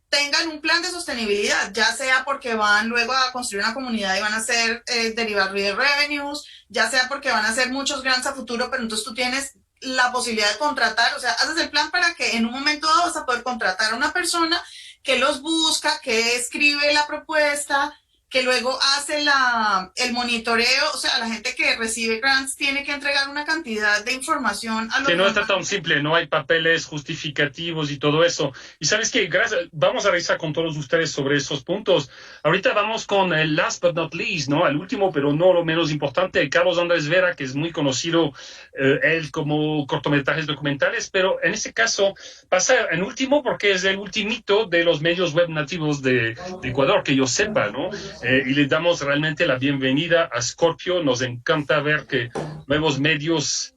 S10: tengan un plan de sostenibilidad, ya sea porque van luego a construir una comunidad y van a hacer derivar de revenues, ya sea porque van a hacer muchos grants a futuro, pero entonces tú tienes la posibilidad de contratar, o sea, haces el plan para que en un momento dado vas a poder contratar a una persona que los busca, que escribe la propuesta, que luego hace el monitoreo. O sea, la gente que recibe grants tiene que entregar una cantidad de información a los
S7: que no está tan simple, no hay papeles justificativos y todo eso. Y sabes que vamos a revisar con todos ustedes sobre esos puntos. Ahorita vamos con el last but not least, ¿no? El último, pero no lo menos importante, Carlos Andrés Vera, que es muy conocido, él como cortometrajes documentales, pero en ese caso pasa en último porque es el ultimito de los medios web nativos de Ecuador, que yo sepa, ¿no? Y le damos realmente la bienvenida a Scorpio. Nos encanta ver que nuevos medios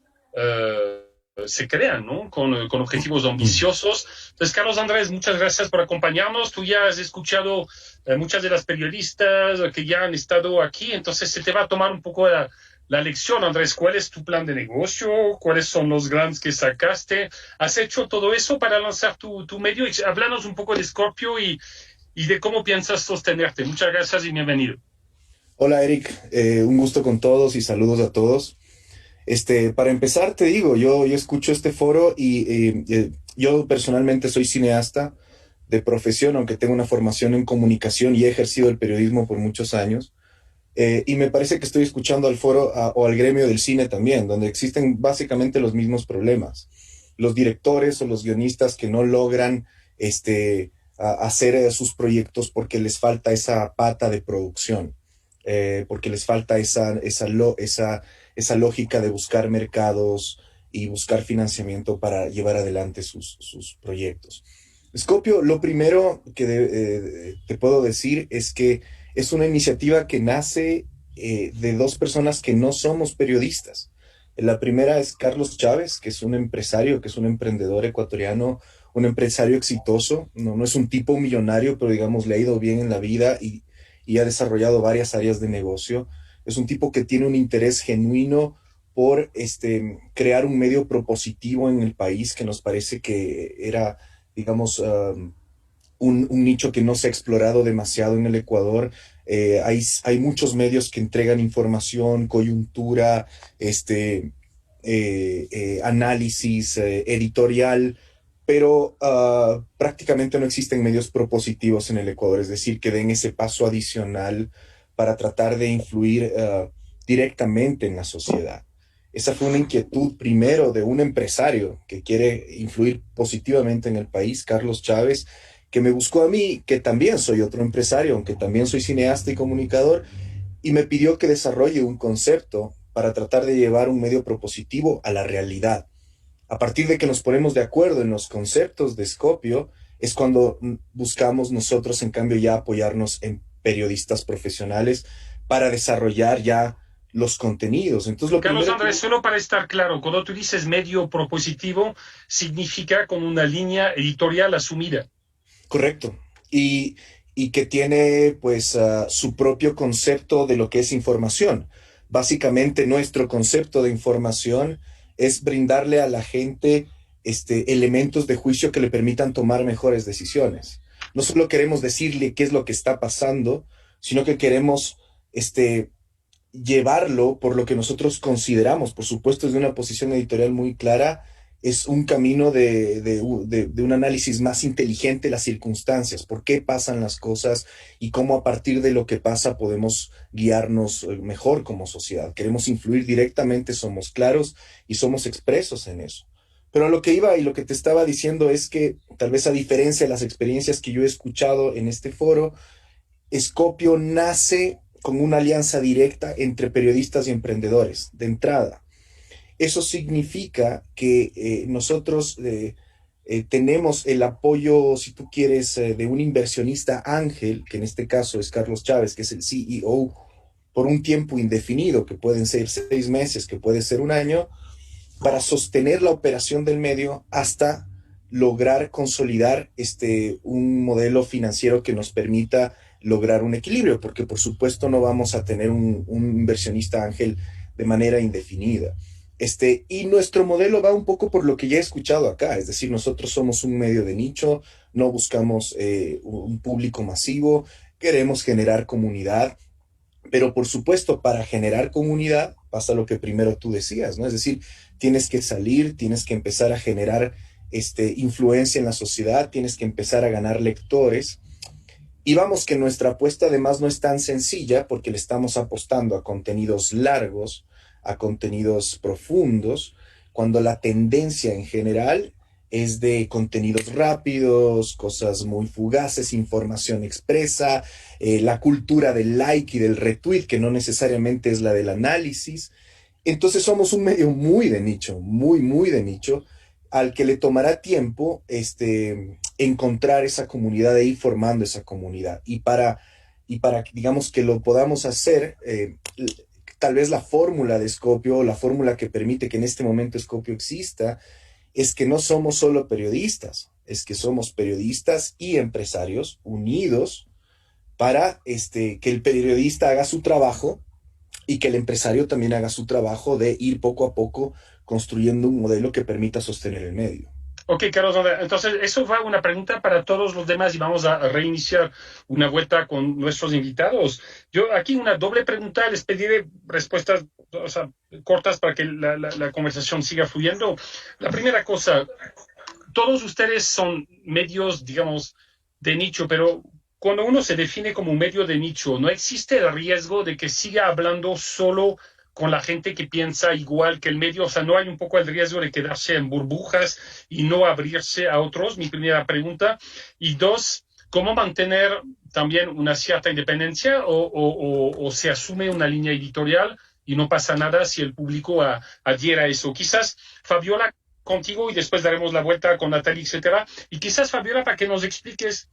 S7: se crean, ¿no? Con objetivos ambiciosos. Entonces, Carlos Andrés, muchas gracias por acompañarnos. Tú ya has escuchado muchas de las periodistas que ya han estado aquí, entonces se te va a tomar un poco la lección, Andrés. ¿Cuál es tu plan de negocio? ¿Cuáles son los grants que sacaste? ¿Has hecho todo eso para lanzar tu medio? Háblanos un poco de Scorpio y de cómo piensas sostenerte. Muchas gracias y bienvenido.
S12: Hola, Eric. Un gusto con todos y saludos a todos. Para empezar, te digo, yo escucho este foro y yo personalmente soy cineasta de profesión, aunque tengo una formación en comunicación y he ejercido el periodismo por muchos años. Y me parece que estoy escuchando al foro o al gremio del cine también, donde existen básicamente los mismos problemas. Los directores o los guionistas que no logran hacer sus proyectos porque les falta esa pata de producción, porque les falta esa lógica de buscar mercados y buscar financiamiento para llevar adelante sus proyectos. Scorpio, lo primero que te puedo decir es que es una iniciativa que nace de 2 personas que no somos periodistas. La primera es Carlos Chávez, que es un empresario, que es un emprendedor ecuatoriano, un empresario exitoso. No es un tipo millonario, pero digamos le ha ido bien en la vida y ha desarrollado varias áreas de negocio. Es un tipo que tiene un interés genuino por crear un medio propositivo en el país, que nos parece que era, digamos, un nicho que no se ha explorado demasiado en el Ecuador. Hay muchos medios que entregan información, coyuntura, análisis editorial, pero prácticamente no existen medios propositivos en el Ecuador, es decir, que den ese paso adicional para tratar de influir directamente en la sociedad. Esa fue una inquietud primero de un empresario que quiere influir positivamente en el país, Carlos Chávez, que me buscó a mí, que también soy otro empresario, aunque también soy cineasta y comunicador, y me pidió que desarrolle un concepto para tratar de llevar un medio propositivo a la realidad. A partir de que nos ponemos de acuerdo en los conceptos de Scorpio, es cuando buscamos nosotros, en cambio, ya apoyarnos en periodistas profesionales para desarrollar ya los contenidos. Entonces,
S7: Carlos Andrés, solo para estar claro, cuando tú dices medio propositivo, significa con una línea editorial asumida.
S12: Correcto. Y que tiene pues su propio concepto de lo que es información. Básicamente nuestro concepto de información es brindarle a la gente elementos de juicio que le permitan tomar mejores decisiones. No solo queremos decirle qué es lo que está pasando, sino que queremos llevarlo por lo que nosotros consideramos, por supuesto desde una posición editorial muy clara, es un camino de un análisis más inteligente de las circunstancias, por qué pasan las cosas y cómo a partir de lo que pasa podemos guiarnos mejor como sociedad. Queremos influir directamente, somos claros y somos expresos en eso. Pero a lo que iba y lo que te estaba diciendo es que tal vez a diferencia de las experiencias que yo he escuchado en este foro, Scopio nace con una alianza directa entre periodistas y emprendedores, de entrada. Eso significa que nosotros tenemos el apoyo, si tú quieres, de un inversionista ángel, que en este caso es Carlos Chávez, que es el CEO, por un tiempo indefinido, que pueden ser 6 meses, que puede ser un año, para sostener la operación del medio hasta lograr consolidar un modelo financiero que nos permita lograr un equilibrio, porque por supuesto no vamos a tener un inversionista ángel de manera indefinida. Y nuestro modelo va un poco por lo que ya he escuchado acá, es decir, nosotros somos un medio de nicho, no buscamos un público masivo, queremos generar comunidad, pero por supuesto para generar comunidad pasa lo que primero tú decías, ¿no? Es decir, tienes que salir, tienes que empezar a generar influencia en la sociedad, tienes que empezar a ganar lectores. Y vamos que nuestra apuesta además no es tan sencilla porque le estamos apostando a contenidos largos, a contenidos profundos, cuando la tendencia en general es de contenidos rápidos, cosas muy fugaces, información expresa, la cultura del like y del retweet, que no necesariamente es la del análisis. Entonces somos un medio muy de nicho, muy de nicho, al que le tomará tiempo encontrar esa comunidad e ir formando esa comunidad. Y para digamos que lo podamos hacer, tal vez la fórmula de Scopio, la fórmula que permite que en este momento Scopio exista, es que no somos solo periodistas, es que somos periodistas y empresarios unidos para que el periodista haga su trabajo y que el empresario también haga su trabajo de ir poco a poco construyendo un modelo que permita sostener el medio.
S7: Ok, Carlos, entonces eso va una pregunta para todos los demás y vamos a reiniciar una vuelta con nuestros invitados. Yo aquí una doble pregunta, les pediré respuestas cortas para que la conversación siga fluyendo. La primera cosa, todos ustedes son medios, digamos, de nicho, pero cuando uno se define como un medio de nicho, ¿no existe el riesgo de que siga hablando solo con la gente que piensa igual que el medio? O sea, ¿no hay un poco el riesgo de quedarse en burbujas y no abrirse a otros? Mi primera pregunta. Y dos, ¿cómo mantener también una cierta independencia o se asume una línea editorial y no pasa nada si el público adhiera a eso? Quizás, Fabiola, contigo y después daremos la vuelta con Natalie, etcétera. Y quizás, Fabiola, para que nos expliques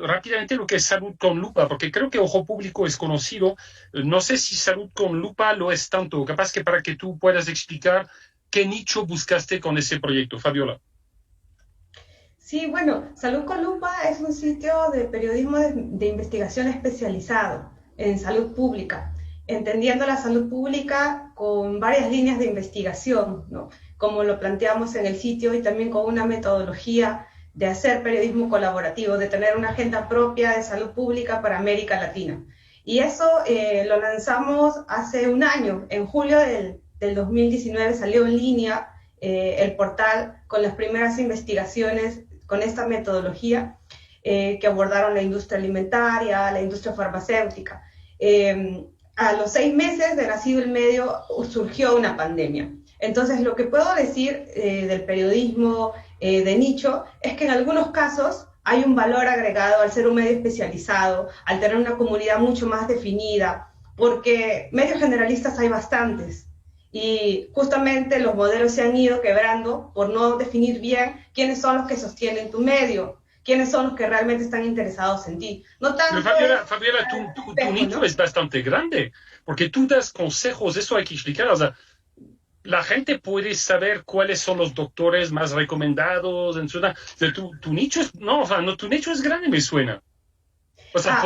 S7: rápidamente lo que es Salud con Lupa, porque creo que Ojo Público es conocido. No sé si Salud con Lupa lo es tanto. Capaz que para que tú puedas explicar qué nicho buscaste con ese proyecto. Fabiola.
S9: Sí, bueno, Salud con Lupa es un sitio de periodismo de investigación especializado en salud pública, entendiendo la salud pública con varias líneas de investigación, ¿no? Como lo planteamos en el sitio, y también con una metodología de hacer periodismo colaborativo, de tener una agenda propia de salud pública para América Latina. Y eso lo lanzamos hace un año, en julio del 2019 salió en línea el portal con las primeras investigaciones con esta metodología que abordaron la industria alimentaria, la industria farmacéutica. A los 6 meses de nacido el medio surgió una pandemia. Entonces, lo que puedo decir del periodismo de nicho es que en algunos casos hay un valor agregado al ser un medio especializado, al tener una comunidad mucho más definida, porque medios generalistas hay bastantes y justamente los modelos se han ido quebrando por no definir bien quiénes son los que sostienen tu medio, quiénes son los que realmente están interesados en ti. No tanto
S7: Pero Fabiola, tu nicho, ¿no?, es bastante grande, porque tú das consejos, eso hay que explicar. O sea, la gente puede saber cuáles son los doctores más recomendados en su... Tu nicho es... No, o sea, no, tu nicho es grande, me suena. O sea,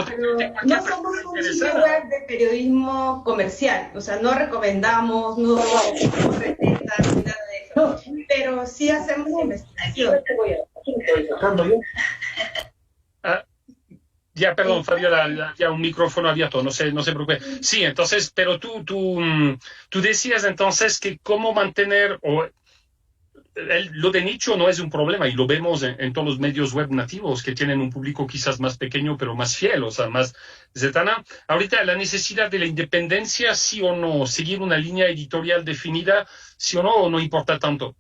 S9: no somos un sitio web de periodismo comercial, o sea, no recomendamos, no hacemos recetas, ni nada de eso, pero sí hacemos investigación.
S7: Ya, perdón, Fabiola, ya un micrófono abierto, no se preocupe. Sí, entonces, pero tú decías entonces que cómo mantener, lo de nicho no es un problema y lo vemos en todos los medios web nativos que tienen un público quizás más pequeño pero más fiel, o sea, más zetana. Ahorita la necesidad de la independencia, sí o no, seguir una línea editorial definida, sí o no importa tanto.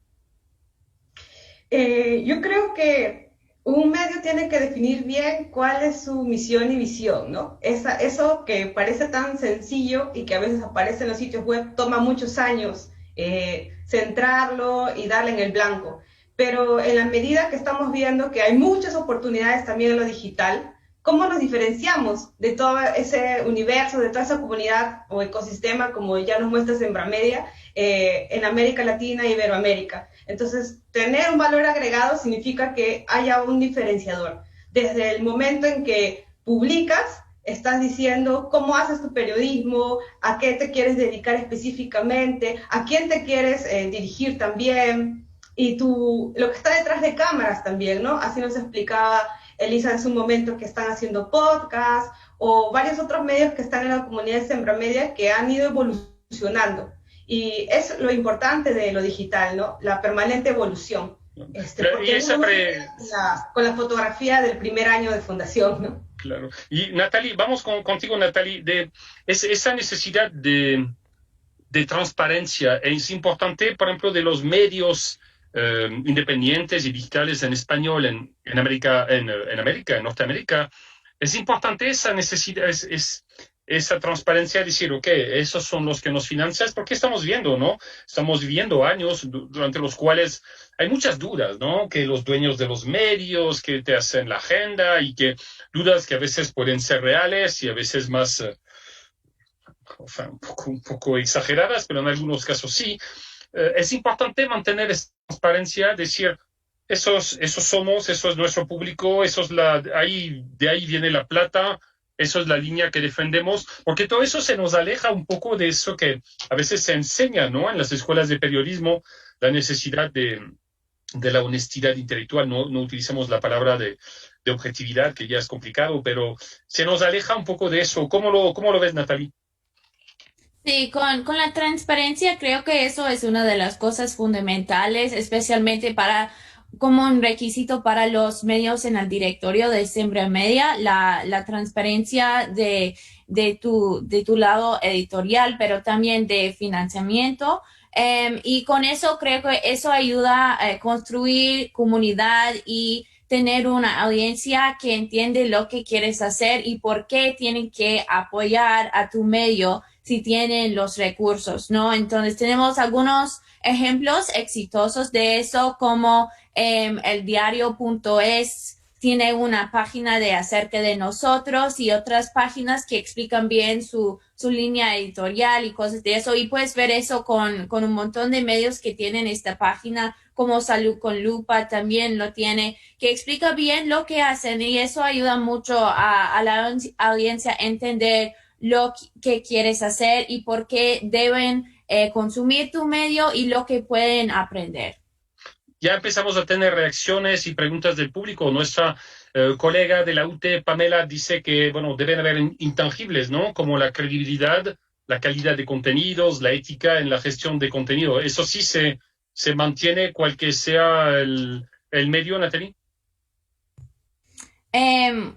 S9: Yo creo que un medio tiene que definir bien cuál es su misión y visión, ¿no? Eso que parece tan sencillo y que a veces aparece en los sitios web toma muchos años centrarlo y darle en el blanco. Pero en la medida que estamos viendo que hay muchas oportunidades también en lo digital, ¿cómo nos diferenciamos de todo ese universo, de toda esa comunidad o ecosistema, como ya nos muestra Sembramedia, en América Latina e Iberoamérica? Entonces, tener un valor agregado significa que haya un diferenciador. Desde el momento en que publicas, estás diciendo cómo haces tu periodismo, a qué te quieres dedicar específicamente, a quién te quieres dirigir también, y lo que está detrás de cámaras también, ¿no? Así nos explicaba Elisa en su momento, que están haciendo podcasts o varios otros medios que están en la comunidad de Sembramedia que han ido evolucionando. Y es lo importante de lo digital, ¿no? La permanente evolución. Porque con la fotografía del primer año de fundación, ¿no?
S7: Claro. Y Natalie, vamos contigo, Natalie, esa necesidad de transparencia es importante, por ejemplo, de los medios independientes y digitales en español en América, en Norteamérica. Es importante esa necesidad, esa transparencia, decir, ok, esos son los que nos financian, porque estamos viendo, ¿no? Estamos viviendo años durante los cuales hay muchas dudas, ¿no? Que los dueños de los medios, que te hacen la agenda y que dudas que a veces pueden ser reales y a veces más, un poco exageradas, pero en algunos casos sí. Es importante mantener esa transparencia, decir, esos somos, eso es nuestro público, de ahí viene la plata, eso es la línea que defendemos, porque todo eso se nos aleja un poco de eso que a veces se enseña, ¿no? En las escuelas de periodismo, la necesidad de la honestidad intelectual, no utilizamos la palabra de objetividad, que ya es complicado, pero se nos aleja un poco de eso. ¿Cómo lo ves, Natalie?
S8: Sí, con la transparencia creo que eso es una de las cosas fundamentales, especialmente como un requisito para los medios en el directorio de Sembramedia, la transparencia de tu lado editorial, pero también de financiamiento. Y con eso creo que eso ayuda a construir comunidad y tener una audiencia que entiende lo que quieres hacer y por qué tienen que apoyar a tu medio si tienen los recursos, ¿no? Entonces tenemos algunos ejemplos exitosos de eso, como el diario.es tiene una página acerca de nosotros y otras páginas que explican bien su línea editorial y cosas de eso. Y puedes ver eso con un montón de medios que tienen esta página, como Salud con Lupa también lo tiene, que explica bien lo que hacen y eso ayuda mucho a la audiencia a entender lo que quieres hacer y por qué deben consumir tu medio y lo que pueden aprender.
S7: Ya empezamos a tener reacciones y preguntas del público. Nuestra colega de la UT, Pamela, dice que, bueno, deben haber intangibles, ¿no? Como la credibilidad, la calidad de contenidos, la ética en la gestión de contenido. ¿Eso sí se mantiene cual que sea el medio, Natalie?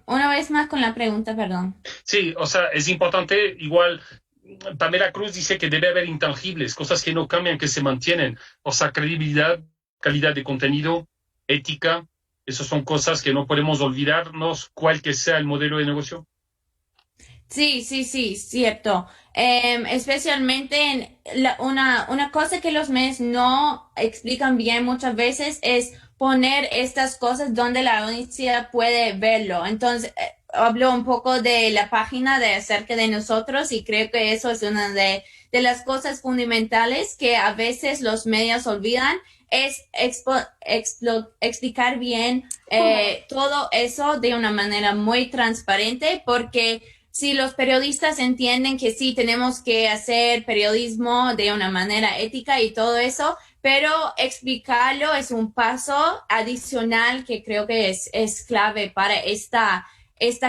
S8: Una vez más con la pregunta, perdón.
S7: Sí, o sea, es importante, igual, Pamela Cruz dice que debe haber intangibles, cosas que no cambian, que se mantienen. O sea, credibilidad, calidad de contenido, ética, esas son cosas que no podemos olvidarnos, cual que sea el modelo de negocio.
S8: Sí, cierto. Especialmente una cosa que los medios no explican bien muchas veces es poner estas cosas donde la audiencia puede verlo. Entonces, hablo un poco de la página de acerca de nosotros y creo que eso es una de las cosas fundamentales que a veces los medios olvidan, es explicar bien todo eso de una manera muy transparente, porque si los periodistas entienden que sí tenemos que hacer periodismo de una manera ética y todo eso, pero explicarlo es un paso adicional que creo que es clave para esta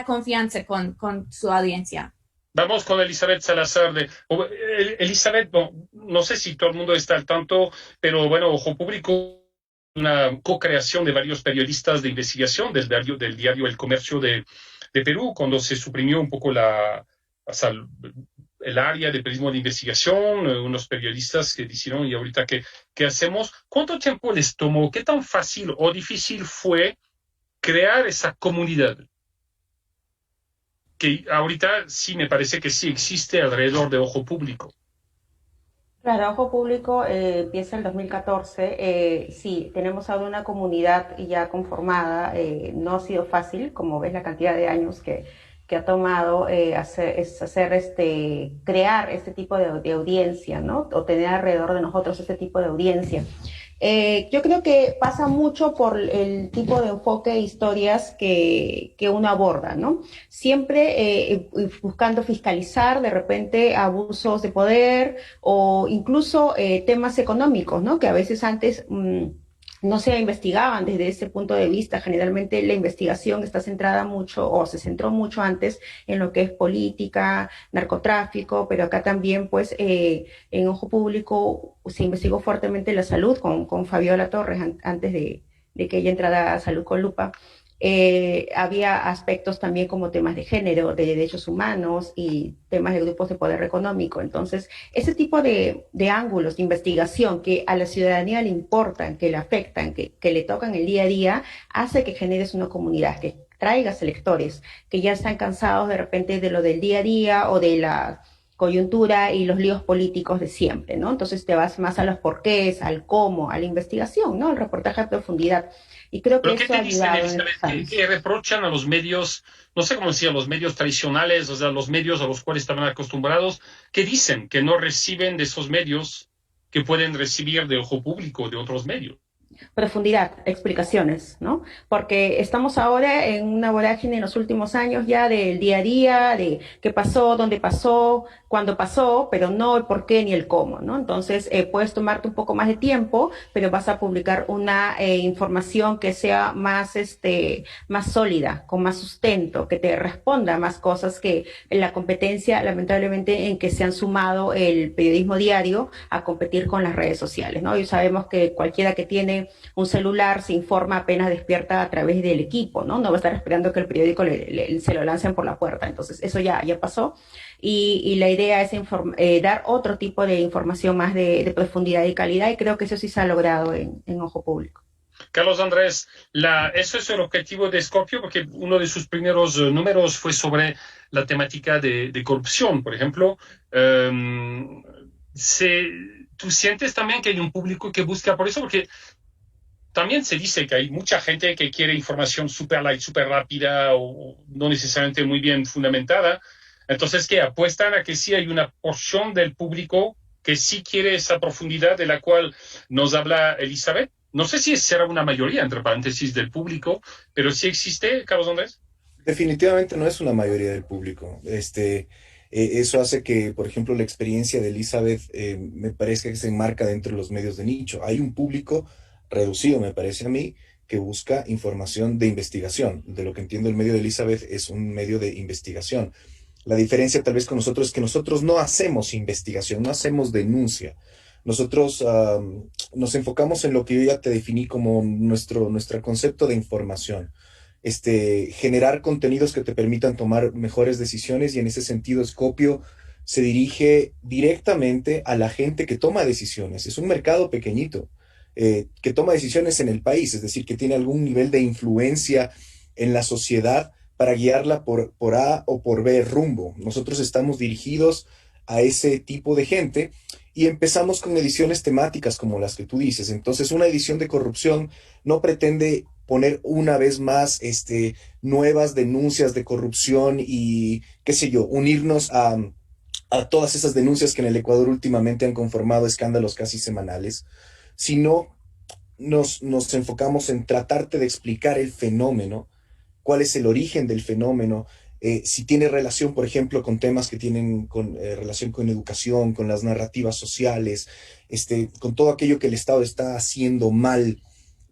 S8: confianza con su audiencia.
S7: Vamos con Elizabeth Salazar. Elizabeth, no sé si todo el mundo está al tanto, pero bueno, Ojo Público, una co-creación de varios periodistas de investigación del diario El Comercio de Perú, cuando se suprimió un poco el área de periodismo de investigación, unos periodistas que dijeron, ¿y ahorita qué hacemos? ¿Cuánto tiempo les tomó? ¿Qué tan fácil o difícil fue crear esa comunidad? Que ahorita sí me parece que sí existe alrededor de Ojo Público.
S11: Claro, Ojo Público empieza en 2014. Sí, tenemos ahora una comunidad ya conformada. No ha sido fácil, como ves la cantidad de años que ha tomado crear este tipo de audiencia, ¿no? O tener alrededor de nosotros este tipo de audiencia. Yo creo que pasa mucho por el tipo de enfoque e historias que uno aborda, ¿no? Siempre buscando fiscalizar de repente abusos de poder o incluso temas económicos, ¿no? Que a veces antes no se investigaban desde ese punto de vista. Generalmente la investigación está centrada mucho, o se centró mucho antes en lo que es política, narcotráfico, pero acá también, pues, en Ojo Público se investigó fuertemente la salud con Fabiola Torres antes de que ella entrara a Salud con Lupa. Había aspectos también como temas de género, de derechos humanos y temas de grupos de poder económico. Entonces, ese tipo de ángulos de investigación que a la ciudadanía le importan, que le afectan, que le tocan el día a día, hace que generes una comunidad, que traigas electores que ya están cansados de repente de lo del día a día o de la coyuntura y los líos políticos de siempre, ¿no? Entonces te vas más a los porqués, al cómo, a la investigación, ¿no? El reportaje a profundidad. Y creo que eso ha ayudado.
S7: ¿Qué reprochan a los medios, no sé cómo decir, a los medios tradicionales, o sea, los medios a los cuales estaban acostumbrados, que dicen que no reciben de esos medios que pueden recibir de Ojo Público, de otros medios?
S11: Profundidad, explicaciones, ¿no? Porque estamos ahora en una vorágine en los últimos años ya del día a día, de qué pasó, dónde pasó, cuándo pasó, pero no el por qué ni el cómo, ¿no? Entonces, puedes tomarte un poco más de tiempo, pero vas a publicar una información que sea más sólida, con más sustento, que te responda a más cosas que en la competencia, lamentablemente, en que se han sumado el periodismo diario a competir con las redes sociales, ¿no? Y sabemos que cualquiera que tiene un celular se informa apenas despierta a través del equipo, ¿no? No va a estar esperando que el periódico se lo lancen por la puerta. Entonces, eso ya pasó. Y la idea es dar otro tipo de información más de profundidad y calidad, y creo que eso sí se ha logrado en Ojo Público.
S7: Carlos Andrés, eso es el objetivo de Scorpio, porque uno de sus primeros números fue sobre la temática de corrupción, por ejemplo. ¿Tú sientes también que hay un público que busca por eso? Porque también se dice que hay mucha gente que quiere información super light, super rápida o no necesariamente muy bien fundamentada. Entonces, que apuestan a que sí hay una porción del público que sí quiere esa profundidad de la cual nos habla Elizabeth. No sé si será una mayoría, entre paréntesis, del público, pero sí existe, Carlos Andrés.
S12: Definitivamente no es una mayoría del público. Eso hace que, por ejemplo, la experiencia de Elizabeth me parezca que se enmarca dentro de los medios de nicho. Hay un público reducido, me parece a mí, que busca información de investigación. De lo que entiendo, el medio de Elizabeth es un medio de investigación. La diferencia tal vez con nosotros es que nosotros no hacemos investigación, no hacemos denuncia. Nosotros nos enfocamos en lo que yo ya te definí como nuestro concepto de información. Generar contenidos que te permitan tomar mejores decisiones, y en ese sentido Scorpio se dirige directamente a la gente que toma decisiones. Es un mercado pequeñito que toma decisiones en el país, es decir, que tiene algún nivel de influencia en la sociedad para guiarla por A o por B rumbo. Nosotros estamos dirigidos a ese tipo de gente, y empezamos con ediciones temáticas como las que tú dices. Entonces, una edición de corrupción no pretende poner una vez más nuevas denuncias de corrupción y, qué sé yo, unirnos a todas esas denuncias que en el Ecuador últimamente han conformado escándalos casi semanales, sino nos enfocamos en tratarte de explicar el fenómeno, cuál es el origen del fenómeno, si tiene relación, por ejemplo, con temas que tienen relación con educación, con las narrativas sociales, con todo aquello que el Estado está haciendo mal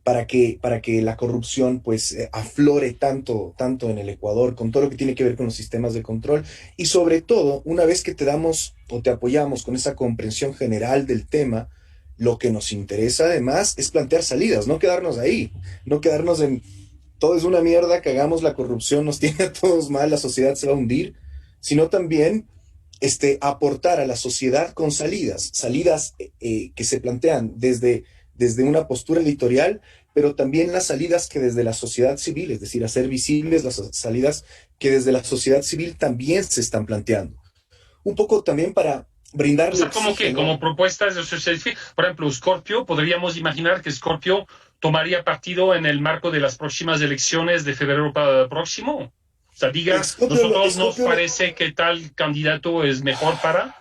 S12: para que la corrupción pues aflore tanto en el Ecuador, con todo lo que tiene que ver con los sistemas de control. Y sobre todo, una vez que te damos o te apoyamos con esa comprensión general del tema, lo que nos interesa además es plantear salidas, no quedarnos ahí, no quedarnos en todo es una mierda, cagamos, la corrupción nos tiene a todos mal, la sociedad se va a hundir, sino también aportar a la sociedad con salidas que se plantean desde una postura editorial, pero también las salidas que desde la sociedad civil, es decir, hacer visibles las salidas que desde la sociedad civil también se están planteando. Un poco también para brindarle...
S7: O sea, como propuestas de sociedad civil. Por ejemplo, Scorpio, podríamos imaginar que Scorpio tomaría partido en el marco de las próximas elecciones de febrero próximo. O sea, diga, nosotros nos parece que tal candidato es mejor para...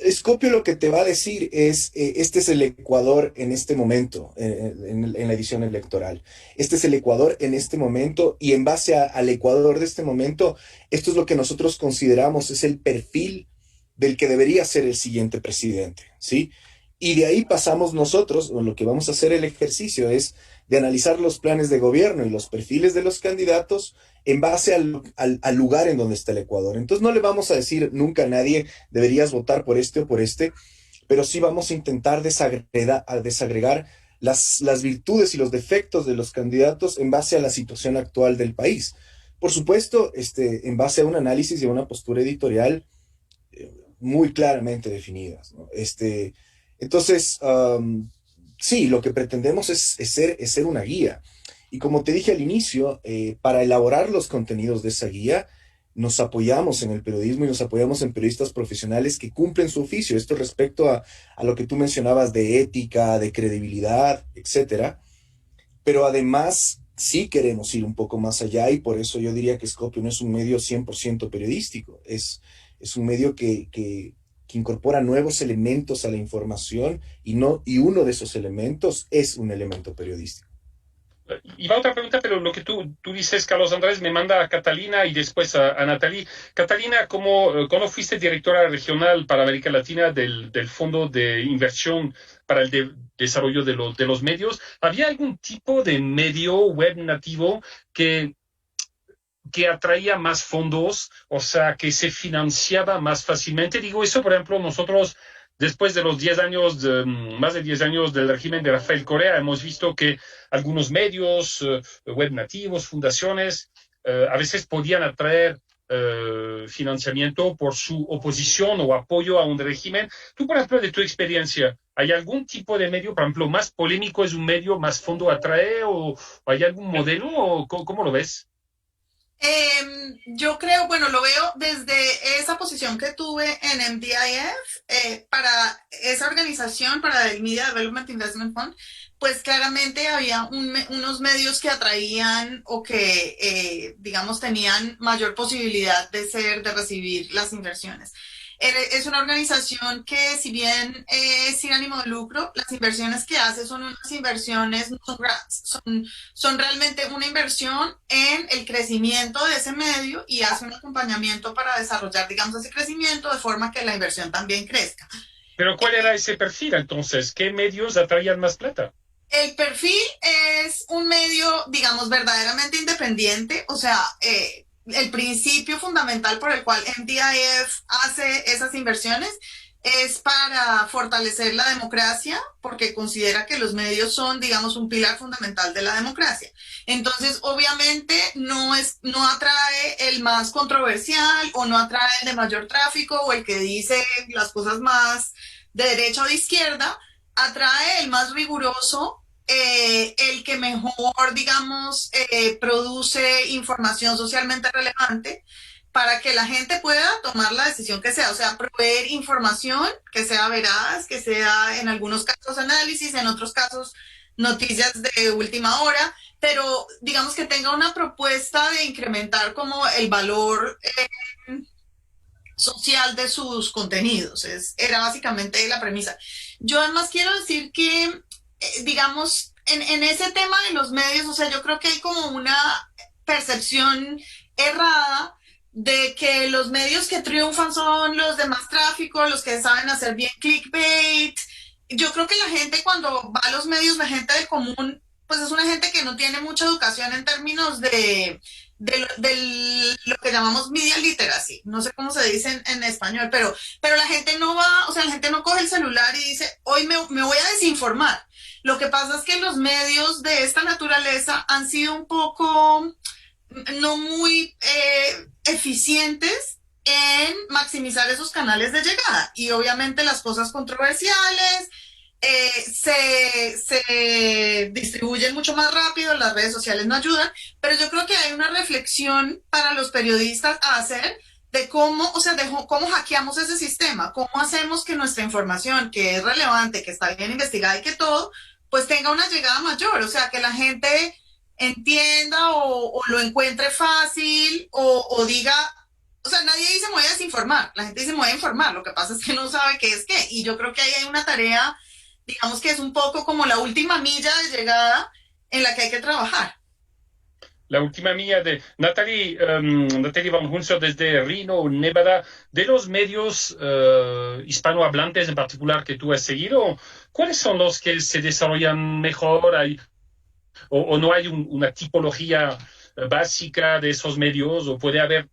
S12: Scopio lo que te va a decir es, este es el Ecuador en este momento, en la edición electoral. Este es el Ecuador en este momento, y en base al Ecuador de este momento, esto es lo que nosotros consideramos es el perfil del que debería ser el siguiente presidente, ¿sí? Y de ahí pasamos nosotros, o lo que vamos a hacer el ejercicio es de analizar los planes de gobierno y los perfiles de los candidatos en base al lugar en donde está el Ecuador. Entonces no le vamos a decir nunca a nadie, deberías votar por este o por este, pero sí vamos a intentar desagregar las virtudes y los defectos de los candidatos en base a la situación actual del país. Por supuesto, en base a un análisis y a una postura editorial muy claramente definidas, ¿no? Entonces, sí, lo que pretendemos es ser una guía. Y como te dije al inicio, para elaborar los contenidos de esa guía, nos apoyamos en el periodismo y nos apoyamos en periodistas profesionales que cumplen su oficio. Esto respecto a lo que tú mencionabas de ética, de credibilidad, etcétera. Pero además, sí queremos ir un poco más allá, y por eso yo diría que Scopio no es un medio 100% periodístico. Es un medio que incorpora nuevos elementos a la información, y uno de esos elementos es un elemento periodístico.
S7: Y va otra pregunta, pero lo que tú dices, Carlos Andrés, me manda a Catalina y después a Natalie. Catalina, ¿cómo fuiste directora regional para América Latina del Fondo de Inversión para el Desarrollo de los Medios? ¿Había algún tipo de medio web nativo que atraía más fondos, o sea, que se financiaba más fácilmente? Digo eso, por ejemplo, nosotros, después de los más de 10 años del régimen de Rafael Correa, hemos visto que algunos medios web nativos, fundaciones, a veces podían atraer financiamiento por su oposición o apoyo a un régimen. Tú, por ejemplo, de tu experiencia, ¿hay algún tipo de medio, por ejemplo, más polémico es un medio, más fondo atrae, o hay algún modelo, o cómo lo ves?
S10: Yo creo, bueno, lo veo desde esa posición que tuve en MDIF, para esa organización, para el Media Development Investment Fund, pues claramente había unos medios que atraían o que, digamos, tenían mayor posibilidad de recibir las inversiones. Es una organización que, si bien es sin ánimo de lucro, las inversiones que hace son unas inversiones, no son grants, son realmente una inversión en el crecimiento de ese medio, y hace un acompañamiento para desarrollar, digamos, ese crecimiento de forma que la inversión también crezca.
S7: Pero ¿cuál era ese perfil entonces? ¿Qué medios atraían más plata?
S10: El perfil es un medio, digamos, verdaderamente independiente, o sea, el principio fundamental por el cual MDIF hace esas inversiones es para fortalecer la democracia, porque considera que los medios son, digamos, un pilar fundamental de la democracia. Entonces, obviamente, no atrae el más controversial, o no atrae el de mayor tráfico, o el que dice las cosas más de derecha o de izquierda. Atrae el más riguroso, el que mejor, digamos, produce información socialmente relevante, para que la gente pueda tomar la decisión que sea, o sea, proveer información que sea veraz, que sea en algunos casos análisis, en otros casos noticias de última hora, pero digamos que tenga una propuesta de incrementar como el valor social de sus contenidos. Era básicamente la premisa. Yo además quiero decir que, digamos, en ese tema de los medios, o sea, yo creo que hay como una percepción errada de que los medios que triunfan son los de más tráfico, los que saben hacer bien clickbait. Yo creo que la gente cuando va a los medios, la gente del común, pues es una gente que no tiene mucha educación en términos de lo que llamamos media literacy. No sé cómo se dice en español, pero la gente no va, o sea, la gente no coge el celular y dice, hoy me voy a desinformar. Lo que pasa es que los medios de esta naturaleza han sido un poco no muy eficientes en maximizar esos canales de llegada. Y obviamente las cosas controversiales se distribuyen mucho más rápido, las redes sociales no ayudan, pero yo creo que hay una reflexión para los periodistas a hacer de cómo, o sea, de cómo hackeamos ese sistema, cómo hacemos que nuestra información, que es relevante, que está bien investigada y que todo, pues tenga una llegada mayor, o sea, que la gente entienda o lo encuentre fácil o diga, o sea, nadie dice me voy a desinformar, la gente dice me voy a informar, lo que pasa es que no sabe qué es qué, y yo creo que ahí hay una tarea, digamos que es un poco como la última milla de llegada en la que hay que trabajar.
S7: La última mía de Natalie Van Hunzer desde Reno, Nevada, de los medios hispanohablantes en particular que tú has seguido, ¿cuáles son los que se desarrollan mejor? ¿O no hay una tipología básica de esos medios? ¿O puede haber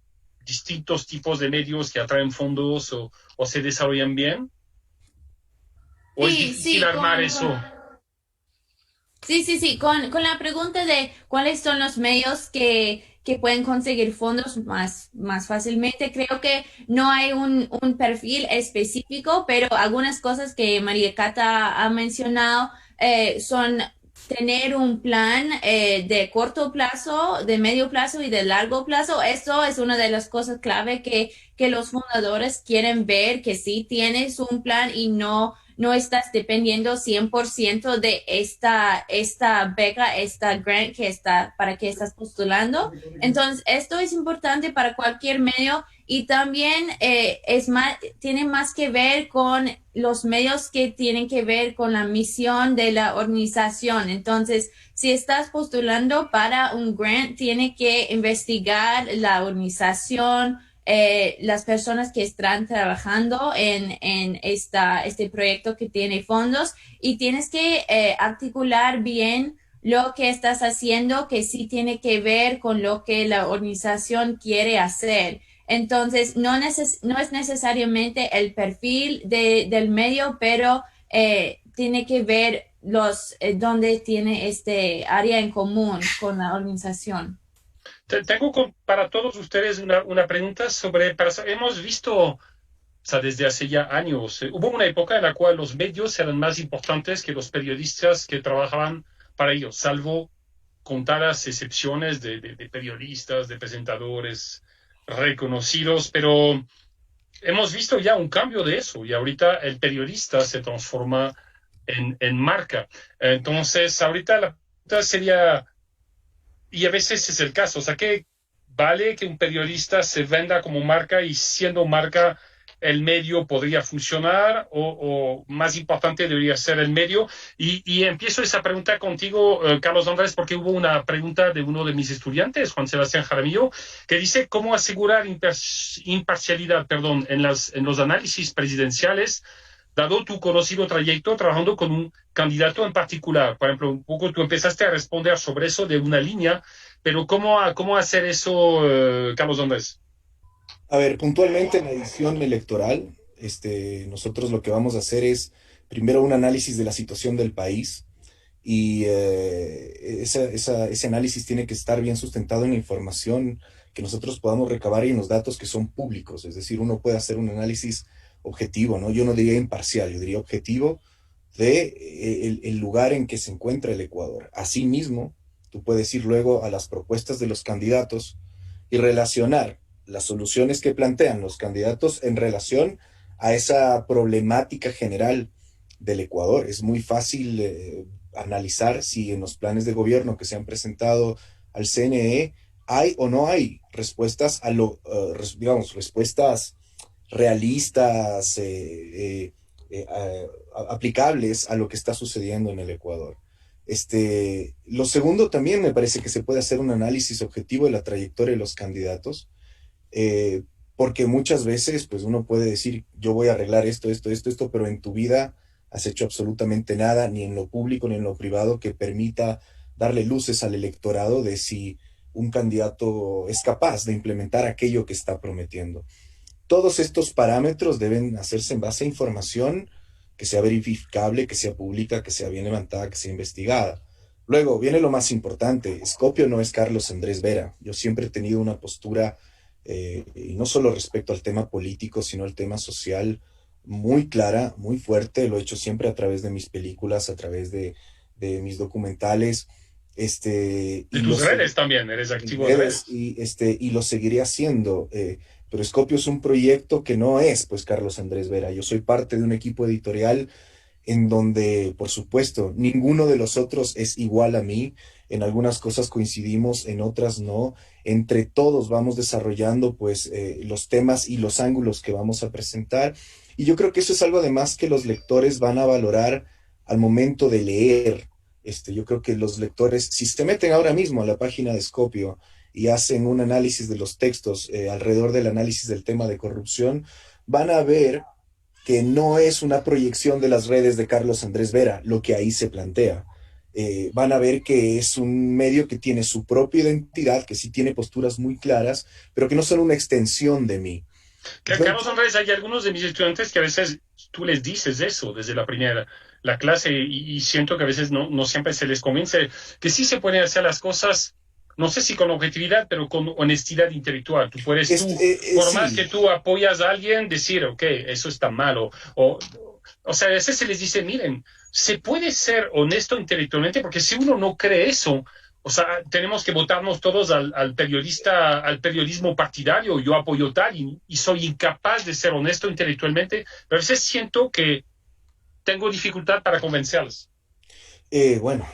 S7: distintos tipos de medios que atraen fondos o se desarrollan bien? ¿O es difícil armar eso?
S8: Sí. Con la pregunta de cuáles son los medios que pueden conseguir fondos más fácilmente, creo que no hay un perfil específico, pero algunas cosas que María Cata ha mencionado son tener un plan de corto plazo, de medio plazo y de largo plazo. Eso es una de las cosas clave que los fundadores quieren ver, que sí tienes un plan y no estás dependiendo 100% de esta beca, esta grant para que estás postulando. Entonces, esto es importante para cualquier medio y también tiene más que ver con los medios que tienen que ver con la misión de la organización. Entonces, si estás postulando para un grant, tiene que investigar la organización, las personas que están trabajando en este proyecto que tiene fondos, y tienes que articular bien lo que estás haciendo, que sí tiene que ver con lo que la organización quiere hacer. Entonces, no es necesariamente el perfil del medio, pero tiene que ver dónde tiene este área en común con la organización.
S7: Tengo para todos ustedes una pregunta hemos visto, o sea, desde hace ya años, hubo una época en la cual los medios eran más importantes que los periodistas que trabajaban para ellos, salvo contadas excepciones de periodistas, de presentadores reconocidos, pero hemos visto ya un cambio de eso y ahorita el periodista se transforma en marca. Entonces, ahorita la pregunta sería, y a veces es el caso, o sea, ¿qué vale que un periodista se venda como marca y siendo marca el medio podría funcionar o más importante debería ser el medio? Y empiezo esa pregunta contigo, Carlos Andrés, porque hubo una pregunta de uno de mis estudiantes, Juan Sebastián Jaramillo, que dice cómo asegurar imparcialidad en los análisis presidenciales, dado tu conocido trayecto trabajando con un candidato en particular. Por ejemplo, un poco tú empezaste a responder sobre eso de una línea, pero ¿cómo hacer eso, Carlos Andrés?
S12: A ver, puntualmente en la edición electoral, nosotros lo que vamos a hacer es primero un análisis de la situación del país y ese análisis tiene que estar bien sustentado en la información que nosotros podamos recabar y en los datos que son públicos. Es decir, uno puede hacer un análisis objetivo, ¿no? Yo no diría imparcial, yo diría objetivo de el lugar en que se encuentra el Ecuador. Asimismo, tú puedes ir luego a las propuestas de los candidatos y relacionar las soluciones que plantean los candidatos en relación a esa problemática general del Ecuador. Es muy fácil analizar si en los planes de gobierno que se han presentado al CNE hay o no hay respuestas a respuestas realistas, aplicables a lo que está sucediendo en el Ecuador. Lo segundo, también me parece que se puede hacer un análisis objetivo de la trayectoria de los candidatos, porque muchas veces pues uno puede decir, yo voy a arreglar esto, pero en tu vida has hecho absolutamente nada, ni en lo público ni en lo privado, que permita darle luces al electorado de si un candidato es capaz de implementar aquello que está prometiendo. Todos estos parámetros deben hacerse en base a información que sea verificable, que sea pública, que sea bien levantada, que sea investigada. Luego viene lo más importante. Scopio no es Carlos Andrés Vera. Yo siempre he tenido una postura, y no solo respecto al tema político, sino al tema social, muy clara, muy fuerte. Lo he hecho siempre a través de mis películas, a través de mis documentales.
S7: De tus redes también, eres activo en redes.
S12: Y lo seguiré haciendo. Pero Scopio es un proyecto que no es, pues, Carlos Andrés Vera. Yo soy parte de un equipo editorial en donde, por supuesto, ninguno de los otros es igual a mí. En algunas cosas coincidimos, en otras no. Entre todos vamos desarrollando, pues, los temas y los ángulos que vamos a presentar. Y yo creo que eso es algo además que los lectores van a valorar al momento de leer. Yo creo que los lectores, si se meten ahora mismo a la página de Scopio y hacen un análisis de los textos alrededor del análisis del tema de corrupción, van a ver que no es una proyección de las redes de Carlos Andrés Vera lo que ahí se plantea. Van a ver que es un medio que tiene su propia identidad, que sí tiene posturas muy claras, pero que no son una extensión de mí.
S7: Carlos Andrés, hay algunos de mis estudiantes que a veces tú les dices eso desde la clase y siento que a veces no siempre se les convence que sí se pueden hacer las cosas, no sé si con objetividad, pero con honestidad intelectual. Tú puedes, por más que tú apoyas a alguien, decir, ok, eso está mal. O sea, a veces se les dice, miren, se puede ser honesto intelectualmente, porque si uno no cree eso, o sea, tenemos que votarnos todos al periodismo partidario. Yo apoyo tal y soy incapaz de ser honesto intelectualmente, pero a veces siento que tengo dificultad para convencerlos.
S12: Bueno,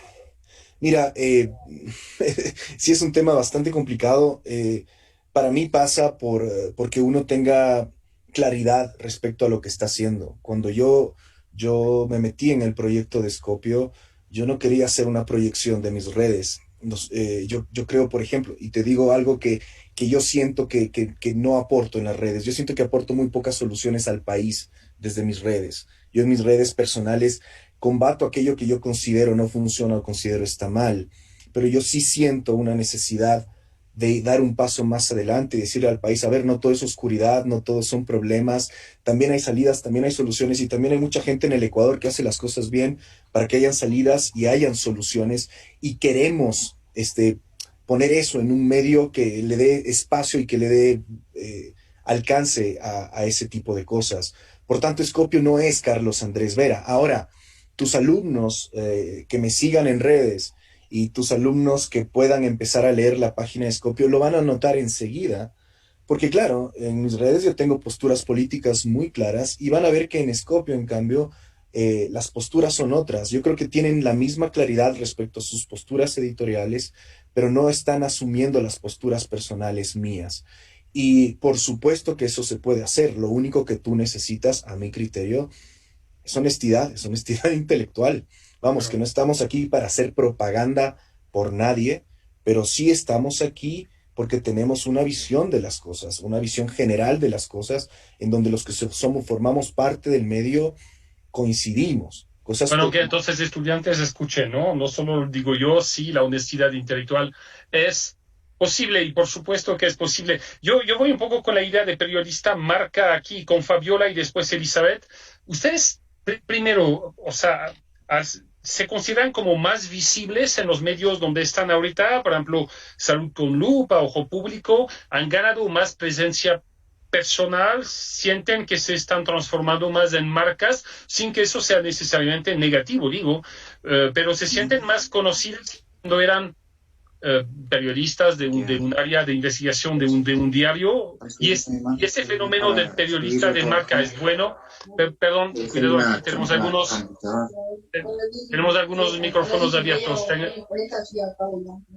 S12: mira, sí es un tema bastante complicado. Para mí pasa porque uno tenga claridad respecto a lo que está haciendo. Cuando yo me metí en el proyecto de Scopio, yo no quería hacer una proyección de mis redes. Yo creo, por ejemplo, y te digo algo que yo siento que no aporto en las redes. Yo siento que aporto muy pocas soluciones al país desde mis redes. Yo en mis redes personales combato aquello que yo considero no funciona o considero está mal, pero yo sí siento una necesidad de dar un paso más adelante y decirle al país, a ver, no todo es oscuridad, no todos son problemas, también hay salidas, también hay soluciones y también hay mucha gente en el Ecuador que hace las cosas bien para que hayan salidas y hayan soluciones y queremos poner eso en un medio que le dé espacio y que le dé alcance a ese tipo de cosas. Por tanto, Scopio no es Carlos Andrés Vera. Ahora, tus alumnos que me sigan en redes y tus alumnos que puedan empezar a leer la página de Scopio lo van a notar enseguida, porque claro, en mis redes yo tengo posturas políticas muy claras y van a ver que en Scopio, en cambio, las posturas son otras. Yo creo que tienen la misma claridad respecto a sus posturas editoriales, pero no están asumiendo las posturas personales mías. Y por supuesto que eso se puede hacer. Lo único que tú necesitas, a mi criterio, es honestidad intelectual. Vamos, que no estamos aquí para hacer propaganda por nadie, pero sí estamos aquí porque tenemos una visión de las cosas, una visión general de las cosas, en donde los que formamos parte del medio coincidimos.
S7: Bueno, que entonces estudiantes escuchen, ¿no? No solo digo yo, sí, la honestidad intelectual es posible y por supuesto que es posible. Yo voy un poco con la idea de periodista marca aquí con Fabiola y después Elizabeth. Ustedes primero, o sea, se consideran como más visibles en los medios donde están ahorita, por ejemplo, Salud con Lupa, Ojo Público, han ganado más presencia personal, sienten que se están transformando más en marcas, sin que eso sea necesariamente negativo, digo, pero se sienten más conocidas cuando eran periodistas de un área de investigación de un diario, y ese fenómeno del periodista de marca es bueno. Perdón, cuidado, aquí tenemos algunos micrófonos abiertos.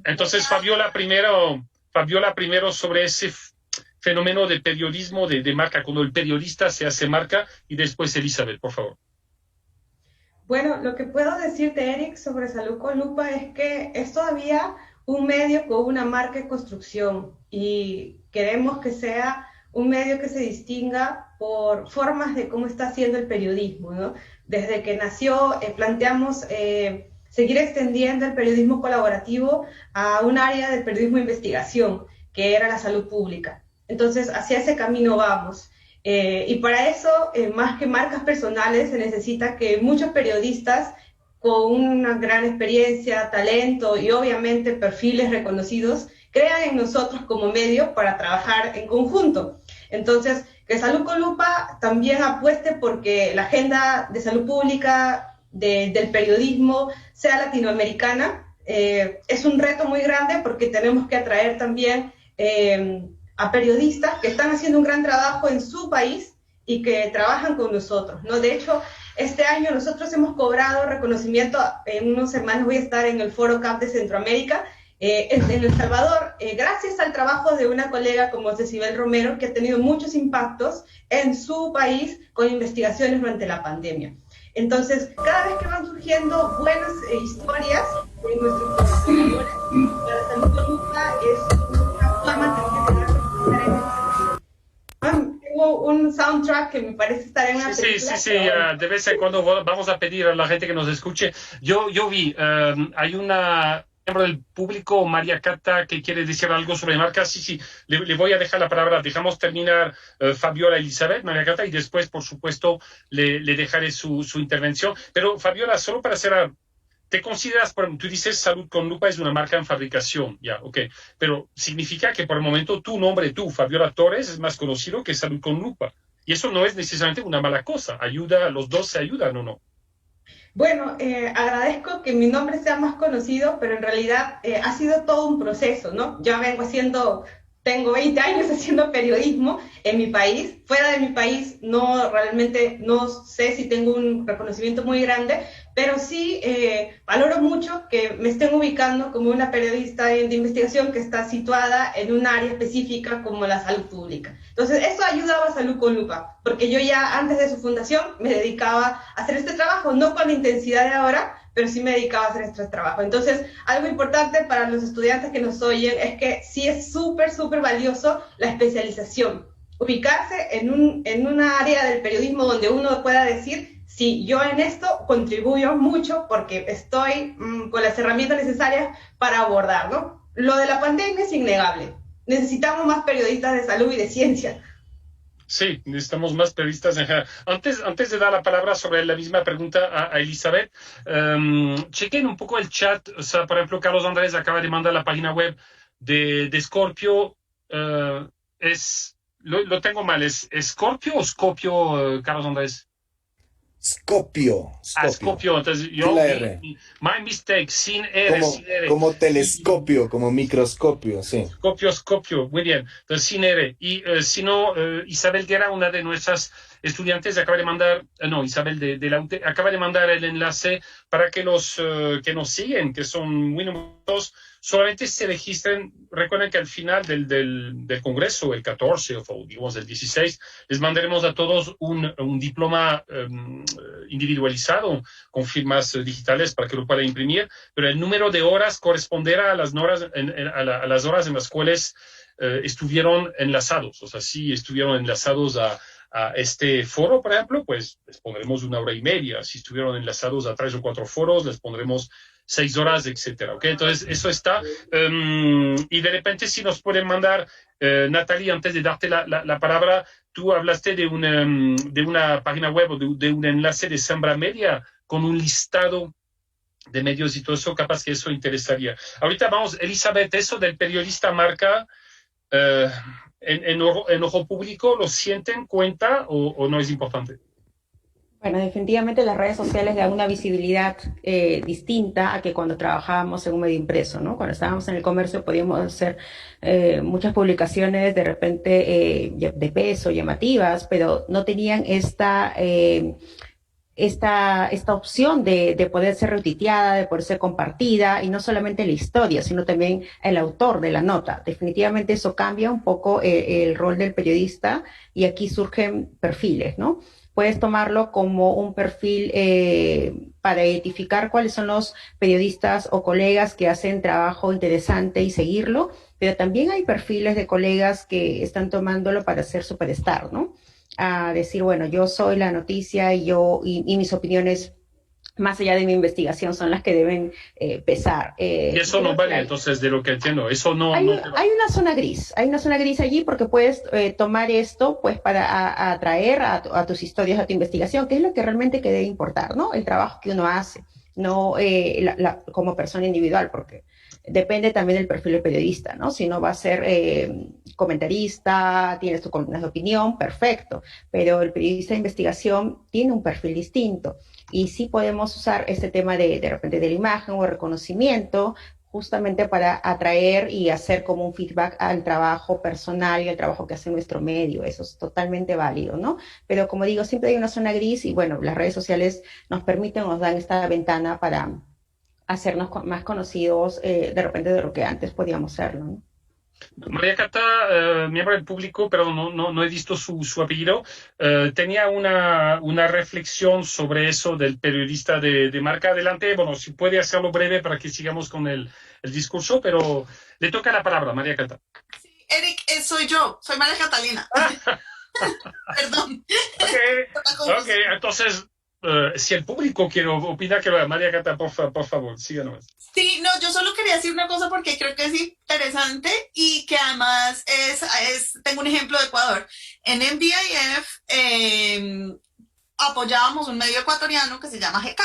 S7: Entonces, Fabiola primero sobre ese fenómeno de periodismo de marca, cuando el periodista se hace marca, y después Elizabeth, por favor.
S9: Bueno, lo que puedo decirte, Eric, sobre Salud con Lupa es que es todavía un medio con una marca de construcción y queremos que sea un medio que se distinga por formas de cómo está haciendo el periodismo, ¿no? Desde que nació planteamos seguir extendiendo el periodismo colaborativo a un área del periodismo de investigación, que era la salud pública. Entonces, hacia ese camino vamos. Y para eso, más que marcas personales, se necesita que muchos periodistas con una gran experiencia, talento y obviamente perfiles reconocidos crean en nosotros como medio para trabajar en conjunto. Entonces, que Salud con Lupa también apueste porque la agenda de salud pública del periodismo sea latinoamericana. Es un reto muy grande porque tenemos que atraer también a periodistas que están haciendo un gran trabajo en su país y que trabajan con nosotros, ¿no? De hecho, este año nosotros hemos cobrado reconocimiento. En unas semanas voy a estar en el Foro CAP de Centroamérica, en El Salvador, gracias al trabajo de una colega como Cecibel Romero, que ha tenido muchos impactos en su país con investigaciones durante la pandemia. Entonces, cada vez que van surgiendo buenas historias en nuestros colaboradores, la Salud con Lupa es una forma también de dar tengo un soundtrack que me parece estar en una película.
S7: Sí, de vez en cuando vamos a pedir a la gente que nos escuche. Yo vi, hay una miembro del público, María Cata, que quiere decir algo sobre marcas. Sí, le voy a dejar la palabra. Dejamos terminar Fabiola, Elizabeth, María Cata, y después, por supuesto, le dejaré su intervención. Pero, Fabiola, solo para cerrar, ¿te consideras, tú dices Salud con Lupa es una marca en fabricación, ya, ok, pero significa que por el momento tu nombre, Fabiola Torres, es más conocido que Salud con Lupa, y eso no es necesariamente una mala cosa, los dos se ayudan, ¿o no?
S9: Bueno, agradezco que mi nombre sea más conocido, pero en realidad ha sido todo un proceso, ¿no? Yo tengo 20 años haciendo periodismo en mi país. Fuera de mi país realmente no sé si tengo un reconocimiento muy grande, pero sí valoro mucho que me estén ubicando como una periodista de investigación que está situada en un área específica como la salud pública. Entonces, eso ayudaba a Salud con Lupa, porque yo ya antes de su fundación me dedicaba a hacer este trabajo, no con la intensidad de ahora, pero sí me dedicaba a hacer este trabajo. Entonces, algo importante para los estudiantes que nos oyen es que sí es súper valioso la especialización. Ubicarse en un área del periodismo donde uno pueda decir, sí, yo en esto contribuyo mucho porque estoy con las herramientas necesarias para abordar, ¿no? Lo de la pandemia es innegable. Necesitamos más periodistas de salud y de ciencia.
S7: Sí, necesitamos más periodistas en general. Antes de dar la palabra sobre la misma pregunta a Elizabeth, chequen un poco el chat. O sea, por ejemplo, Carlos Andrés acaba de mandar la página web de Scorpio. Lo tengo mal, ¿es Scorpio o Scopio, Carlos Andrés?
S12: Scopio.
S7: Scopio. Entonces yo, my mistake, sin R, sin R.
S12: Como telescopio, como microscopio, sí.
S7: Scopio, muy bien. Entonces sin R. Y si no, Isabel Guerra, una de nuestras estudiantes, acaba de mandar, Isabel de la UT, acaba de mandar el enlace para que los que nos siguen, que son muy numerosos, solamente se registren. Recuerden que al final del Congreso, el 14 o digamos el 16, les mandaremos a todos un diploma individualizado con firmas digitales para que lo puedan imprimir, pero el número de horas corresponderá a las horas a las horas en las cuales estuvieron enlazados. O sea, si estuvieron enlazados a este foro, por ejemplo, pues les pondremos 1 hora y media. Si estuvieron enlazados a 3 o 4 foros, les pondremos 6 horas, etcétera. ¿Okay? Entonces, eso está. Y de repente, si nos pueden mandar, Natalie, antes de darte la palabra, tú hablaste de una página web o de un enlace de Sembra Media con un listado de medios y todo eso, capaz que eso interesaría. Ahorita vamos, Elizabeth, eso del periodista marca, en ojo público, ¿lo sienten cuenta o no es importante?
S11: Bueno, definitivamente las redes sociales dan una visibilidad distinta a que cuando trabajábamos en un medio impreso, ¿no? Cuando estábamos en el comercio podíamos hacer muchas publicaciones de repente de peso, llamativas, pero no tenían esta opción de poder ser retuiteada, de poder ser compartida, y no solamente la historia, sino también el autor de la nota. Definitivamente eso cambia un poco el rol del periodista, y aquí surgen perfiles, ¿no? Puedes tomarlo como un perfil para identificar cuáles son los periodistas o colegas que hacen trabajo interesante y seguirlo, pero también hay perfiles de colegas que están tomándolo para ser superstar, ¿no? A decir, bueno, yo soy la noticia y mis opiniones, más allá de mi investigación, son las que deben pesar.
S7: Y eso no vale, entonces, de lo que entiendo, eso no...
S11: Hay una zona gris allí, porque puedes tomar esto pues para atraer a tus historias, a tu investigación, que es lo que realmente que debe importar, ¿no? El trabajo que uno hace, no como persona individual, porque depende también del perfil del periodista, ¿no? Si no va a ser comentarista, tienes tu columna de opinión, perfecto, pero el periodista de investigación tiene un perfil distinto, y sí podemos usar este tema de repente de la imagen o reconocimiento justamente para atraer y hacer como un feedback al trabajo personal y al trabajo que hace nuestro medio. Eso es totalmente válido, ¿no? Pero como digo, siempre hay una zona gris, y bueno, las redes sociales nos dan esta ventana para hacernos más conocidos de repente de lo que antes podíamos serlo, ¿no?
S7: María Cata, miembro del público, pero no he visto su apellido, tenía una reflexión sobre eso del periodista de marca. Adelante, bueno, si puede hacerlo breve para que sigamos con el discurso, pero le toca la palabra, María Cata.
S10: Sí, Eric, soy María Catalina. Perdón.
S7: Ok, entonces, si el público quiere opinar, que María Cata, por favor, síganos.
S10: Sí, no, yo solo quería decir una cosa porque creo que es interesante y que además tengo un ejemplo de Ecuador. En MDIF apoyábamos un medio ecuatoriano que se llama GK.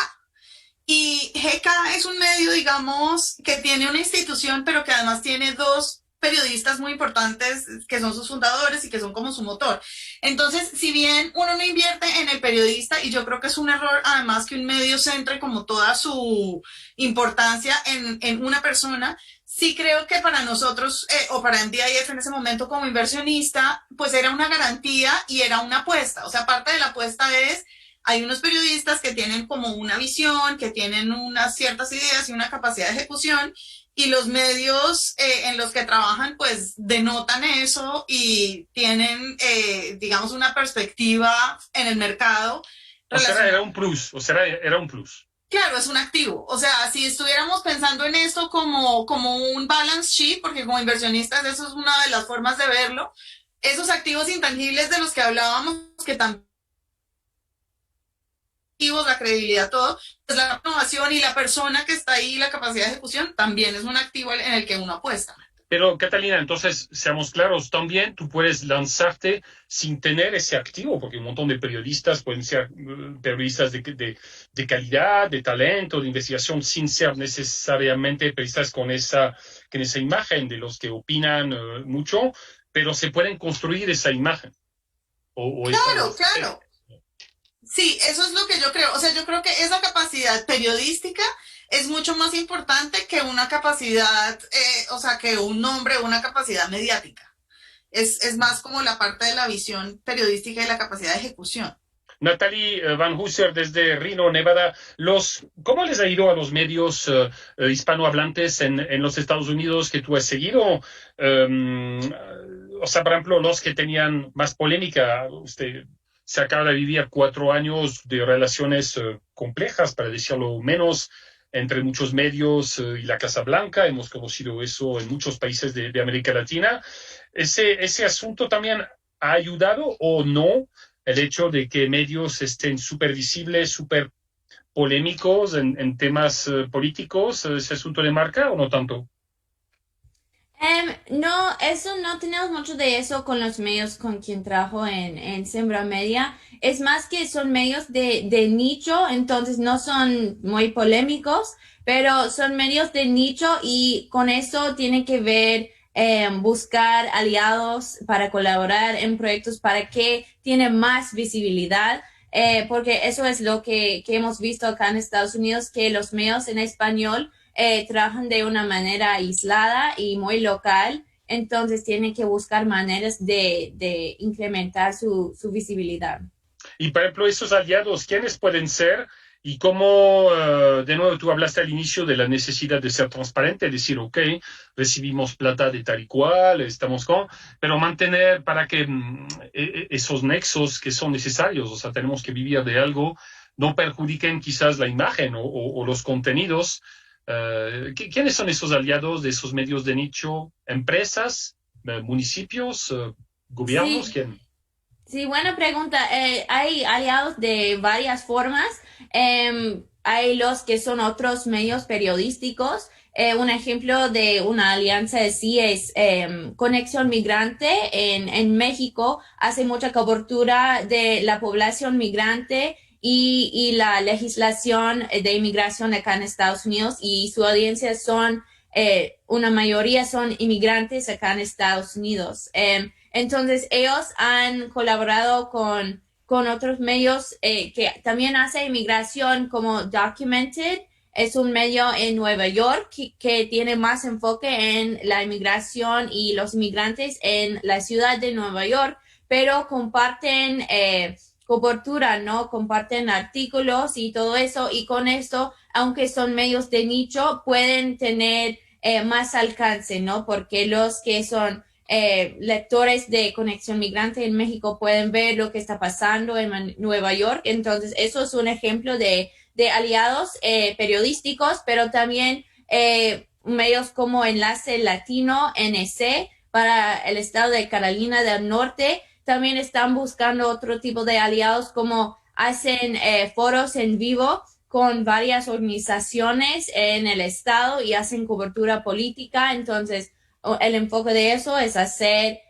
S10: Y GK es un medio, digamos, que tiene una institución, pero que además tiene dos periodistas muy importantes que son sus fundadores y que son como su motor. Entonces, si bien uno no invierte en el periodista, y yo creo que es un error además que un medio centre como toda su importancia en una persona, sí creo que para nosotros o para MDIF en ese momento como inversionista, pues era una garantía y era una apuesta. O sea, parte de la apuesta es, hay unos periodistas que tienen como una visión, que tienen unas ciertas ideas y una capacidad de ejecución, y los medios en los que trabajan pues denotan eso y tienen, digamos, una perspectiva en el mercado.
S7: O sea, era un plus.
S10: Claro, es un activo. O sea, si estuviéramos pensando en esto como un balance sheet, porque como inversionistas eso es una de las formas de verlo, esos activos intangibles de los que hablábamos, que también la credibilidad, todo, pues la innovación y la persona que está ahí, la capacidad de ejecución, también es un activo en el que uno apuesta.
S7: Pero, Catalina, entonces, seamos claros, también tú puedes lanzarte sin tener ese activo, porque un montón de periodistas pueden ser periodistas de calidad, de talento, de investigación, sin ser necesariamente periodistas con esa imagen de los que opinan mucho, pero se pueden construir esa imagen.
S10: Claro. Sí, eso es lo que yo creo. O sea, yo creo que esa capacidad periodística es mucho más importante que una capacidad, o sea, que un nombre o una capacidad mediática. Es más como la parte de la visión periodística y la capacidad de ejecución.
S7: Natalie Van Husser, desde Reno, Nevada. ¿Cómo les ha ido a los medios hispanohablantes en los Estados Unidos que tú has seguido? O sea, por ejemplo, los que tenían más polémica, usted se acaba de vivir 4 años de relaciones complejas, para decirlo menos, entre muchos medios y la Casa Blanca. Hemos conocido eso en muchos países de América Latina. ¿Ese asunto también ha ayudado o no el hecho de que medios estén súper visibles, súper polémicos en temas políticos, ese asunto de marca, o no tanto?
S8: No, no tenemos mucho de eso con los medios con quien trabajo en Sembra Media. Es más que son medios de nicho, entonces no son muy polémicos, pero son medios de nicho, y con eso tiene que ver buscar aliados para colaborar en proyectos para que tiene más visibilidad. porque eso es lo que hemos visto acá en Estados Unidos, que los medios en español trabajan de una manera aislada y muy local, entonces tienen que buscar maneras de incrementar su visibilidad.
S7: Y, por ejemplo, esos aliados, ¿quiénes pueden ser? Y cómo, de nuevo, tú hablaste al inicio de la necesidad de ser transparente, decir, ok, recibimos plata de tal y cual, estamos con, pero mantener para que esos nexos que son necesarios, o sea, tenemos que vivir de algo, no perjudiquen quizás la imagen o los contenidos. ¿Quiénes son esos aliados de esos medios de nicho? ¿Empresas? ¿Municipios? ¿Gobiernos?
S8: Sí.
S7: ¿Quién?
S8: Sí, buena pregunta. Hay aliados de varias formas. Hay los que son otros medios periodísticos. Un ejemplo de una alianza así es Conexión Migrante en México. Hace mucha cobertura de la población migrante y la legislación de inmigración acá en Estados Unidos, y su audiencia son, una mayoría son inmigrantes acá en Estados Unidos. Entonces, ellos han colaborado con otros medios que también hace inmigración, como Documented. Es un medio en Nueva York que tiene más enfoque en la inmigración y los inmigrantes en la ciudad de Nueva York, pero comparten cobertura, ¿no? Comparten artículos y todo eso, y con esto, aunque son medios de nicho, pueden tener más alcance, ¿no? Porque los que son lectores de Conexión Migrante en México pueden ver lo que está pasando en Nueva York. Entonces, eso es un ejemplo de aliados periodísticos, pero también medios como Enlace Latino, NC, para el estado de Carolina del Norte, también están buscando otro tipo de aliados, como hacen foros en vivo con varias organizaciones en el estado y hacen cobertura política. Entonces, el enfoque de eso es hacer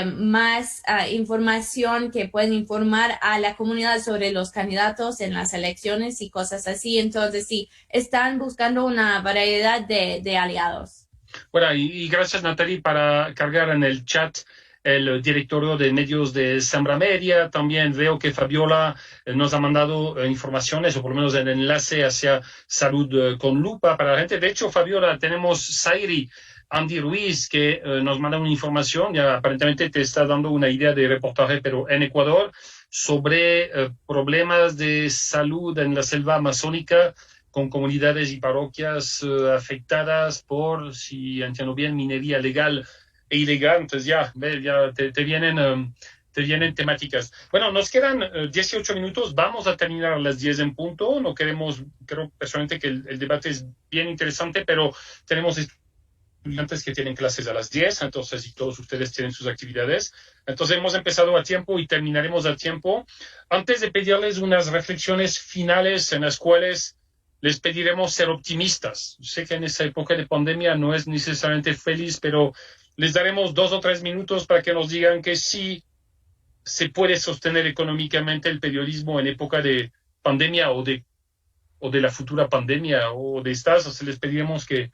S8: más información que pueden informar a la comunidad sobre los candidatos en las elecciones y cosas así. Entonces, sí, están buscando una variedad de aliados.
S7: Bueno, y gracias, Natalie, para cargar en el chat el directorio de medios de Sembra Media. También veo que Fabiola nos ha mandado informaciones, o por lo menos el enlace hacia Salud con Lupa para la gente. De hecho, Fabiola, tenemos Zairi Andy Ruiz, que nos manda una información, ya aparentemente te está dando una idea de reportaje, pero en Ecuador, sobre problemas de salud en la selva amazónica, con comunidades y parroquias afectadas por, si entiendo bien, minería legal e ilegal. Entonces ya te vienen temáticas. Bueno, nos quedan 18 minutos, vamos a terminar a las 10 en punto. No queremos, creo personalmente que el debate es bien interesante, pero tenemos estudiantes que tienen clases a las 10, entonces, y todos ustedes tienen sus actividades. Entonces, hemos empezado a tiempo y terminaremos a tiempo. Antes de pedirles unas reflexiones finales en las cuales les pediremos ser optimistas. Sé que en esa época de pandemia no es necesariamente feliz, pero les daremos 2 o 3 minutos para que nos digan que sí se puede sostener económicamente el periodismo en época de pandemia o de la futura pandemia o de estas. O sea, les pediremos que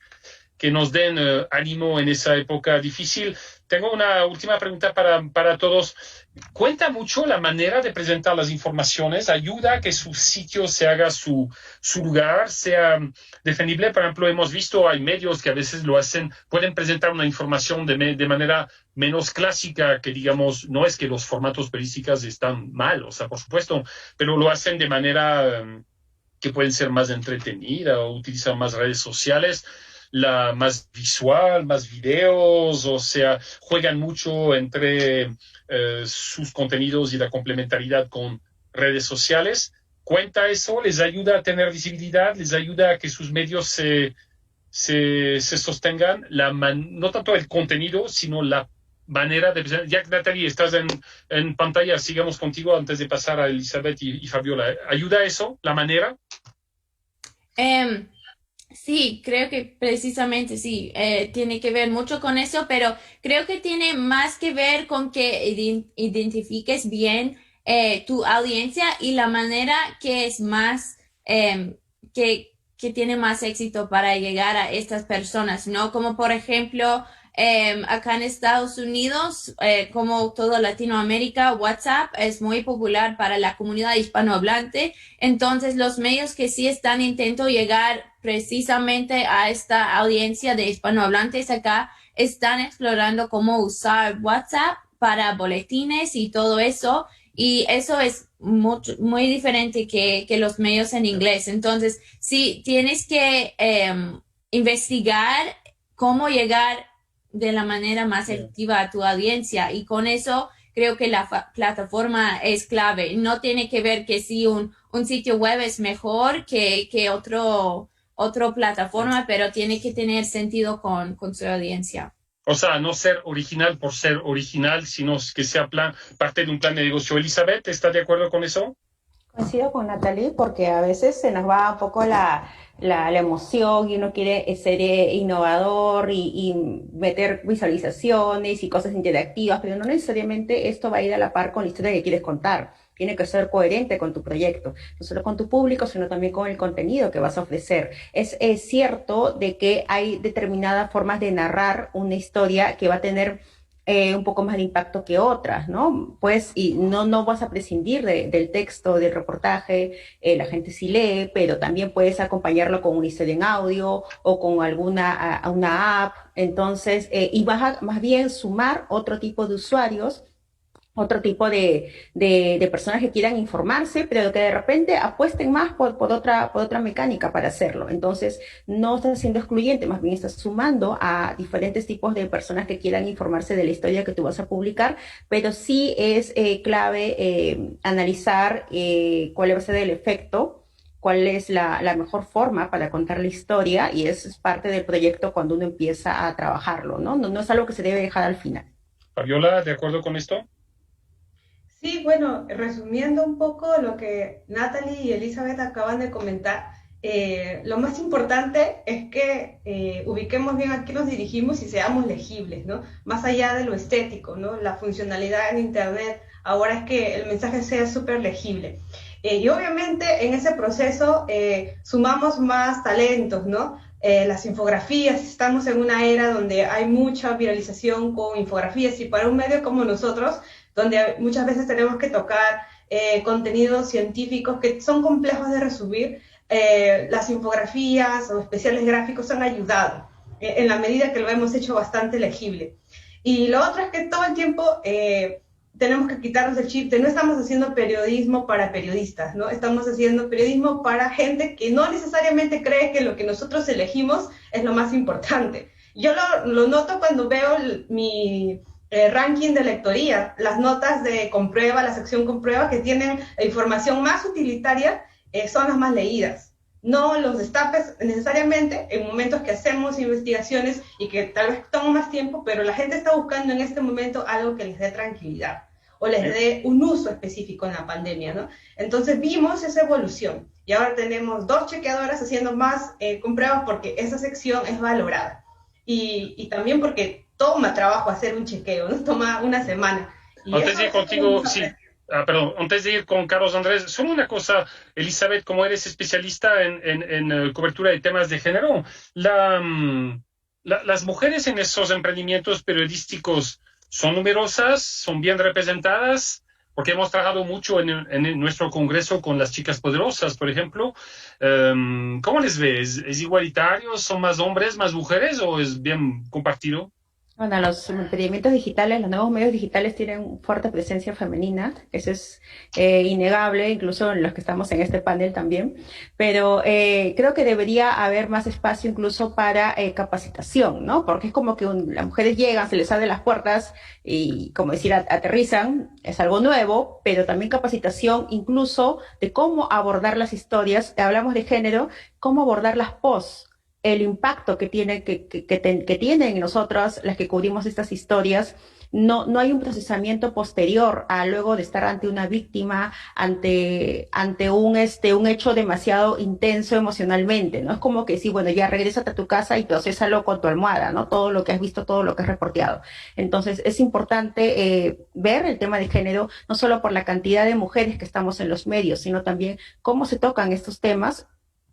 S7: nos den ánimo en esa época difícil. Tengo una última pregunta para todos. ¿Cuenta mucho la manera de presentar las informaciones? ¿Ayuda a que su sitio se haga su lugar, sea defendible? Por ejemplo, hemos visto, hay medios que a veces lo hacen, pueden presentar una información de manera menos clásica, que digamos, no es que los formatos periodísticos están mal, o sea, por supuesto, pero lo hacen de manera que pueden ser más entretenida o utilizan más redes sociales, la más visual, más videos, o sea, juegan mucho entre sus contenidos y la complementariedad con redes sociales. ¿Cuenta eso? ¿Les ayuda a tener visibilidad? ¿Les ayuda a que sus medios se sostengan? No tanto el contenido, sino la manera de presentar. Ya, Natalie, estás en pantalla, sigamos contigo antes de pasar a Elizabeth y Fabiola. ¿Ayuda eso, la manera?
S8: Sí, creo que precisamente sí, tiene que ver mucho con eso, pero creo que tiene más que ver con que identifiques bien tu audiencia y la manera que es más, que tiene más éxito para llegar a estas personas, ¿no? Como por ejemplo, Acá en Estados Unidos, como toda Latinoamérica, WhatsApp es muy popular para la comunidad hispanohablante. Entonces, los medios que sí están intentando llegar precisamente a esta audiencia de hispanohablantes acá están explorando cómo usar WhatsApp para boletines y todo eso. Y eso es muy diferente que los medios en inglés. Entonces, sí, tienes que investigar cómo llegar de la manera más efectiva a tu audiencia, y con eso creo que la plataforma es clave. No tiene que ver que si un sitio web es mejor que otro plataforma, pero tiene que tener sentido con su audiencia.
S7: O sea, no ser original por ser original, sino que sea parte de un plan de negocio. Elizabeth, ¿está de acuerdo con eso?
S11: Coincido con Natalie, porque a veces se nos va un poco la emoción y uno quiere ser innovador y meter visualizaciones y cosas interactivas, pero no necesariamente esto va a ir a la par con la historia que quieres contar. Tiene que ser coherente con tu proyecto, no solo con tu público, sino también con el contenido que vas a ofrecer. Es cierto de que hay determinadas formas de narrar una historia que va a tener un poco más de impacto que otras, ¿no? Pues, y no vas a prescindir del texto, del reportaje, la gente sí lee, pero también puedes acompañarlo con una historia en audio o con una app. Entonces, y vas a más bien sumar otro tipo de usuarios, otro tipo de personas que quieran informarse, pero que de repente apuesten más por otra mecánica para hacerlo. Entonces, no estás siendo excluyente, más bien estás sumando a diferentes tipos de personas que quieran informarse de la historia que tú vas a publicar, pero sí es clave analizar cuál va a ser el efecto, cuál es la mejor forma para contar la historia, y eso es parte del proyecto cuando uno empieza a trabajarlo, ¿no? No es algo que se debe dejar al final.
S7: Fabiola, ¿de acuerdo con esto?
S9: Sí, bueno, resumiendo un poco lo que Natalie y Elizabeth acaban de comentar, lo más importante es que ubiquemos bien a qué nos dirigimos y seamos legibles, ¿no? Más allá de lo estético, ¿no? La funcionalidad en Internet ahora es que el mensaje sea súper legible. Y obviamente en ese proceso sumamos más talentos, ¿no? Las infografías, estamos en una era donde hay mucha viralización con infografías, y para un medio como nosotros, donde muchas veces tenemos que tocar contenidos científicos que son complejos de resumir, las infografías o especiales gráficos han ayudado en la medida que lo hemos hecho bastante legible. Y lo otro es que todo el tiempo tenemos que quitarnos el chip de no estamos haciendo periodismo para periodistas, ¿no? Estamos haciendo periodismo para gente que no necesariamente cree que lo que nosotros elegimos es lo más importante. Yo lo noto cuando veo mi ranking de lectoría, las notas de comprueba, la sección comprueba, que tienen la información más utilitaria, son las más leídas. No los destapes necesariamente en momentos que hacemos investigaciones y que tal vez toman más tiempo, pero la gente está buscando en este momento algo que les dé tranquilidad o les dé un uso específico en la pandemia, ¿no? Entonces vimos esa evolución y ahora tenemos 2 chequeadoras haciendo más compruebas porque esa sección es valorada. Y también porque toma trabajo hacer un chequeo, ¿no? Toma una semana. Y
S7: antes de ir contigo, sí, antes de ir con Carlos Andrés, solo una cosa, Elizabeth, como eres especialista en cobertura de temas de género, las mujeres en esos emprendimientos periodísticos son numerosas, son bien representadas, porque hemos trabajado mucho en nuestro congreso con las chicas poderosas, por ejemplo. ¿Cómo les ves? ¿Es igualitario? ¿Son más hombres, más mujeres, o es bien compartido?
S11: Bueno, los emprendimientos digitales, los nuevos medios digitales tienen fuerte presencia femenina, eso es innegable, incluso en los que estamos en este panel también, pero creo que debería haber más espacio incluso para capacitación, ¿no? Porque es como que las mujeres llegan, se les abren las puertas y, como decir, aterrizan, es algo nuevo, pero también capacitación incluso de cómo abordar las historias, hablamos de género, cómo abordar las post, el impacto que tienen en nosotros, las que cubrimos estas historias. No hay un procesamiento posterior a luego de estar ante una víctima, ante un hecho demasiado intenso emocionalmente, ¿no? Es como que sí, bueno, ya regrésate a tu casa y procésalo con tu almohada, ¿no? Todo lo que has visto, todo lo que has reporteado. Entonces, es importante ver el tema de género, no solo por la cantidad de mujeres que estamos en los medios, sino también cómo se tocan estos temas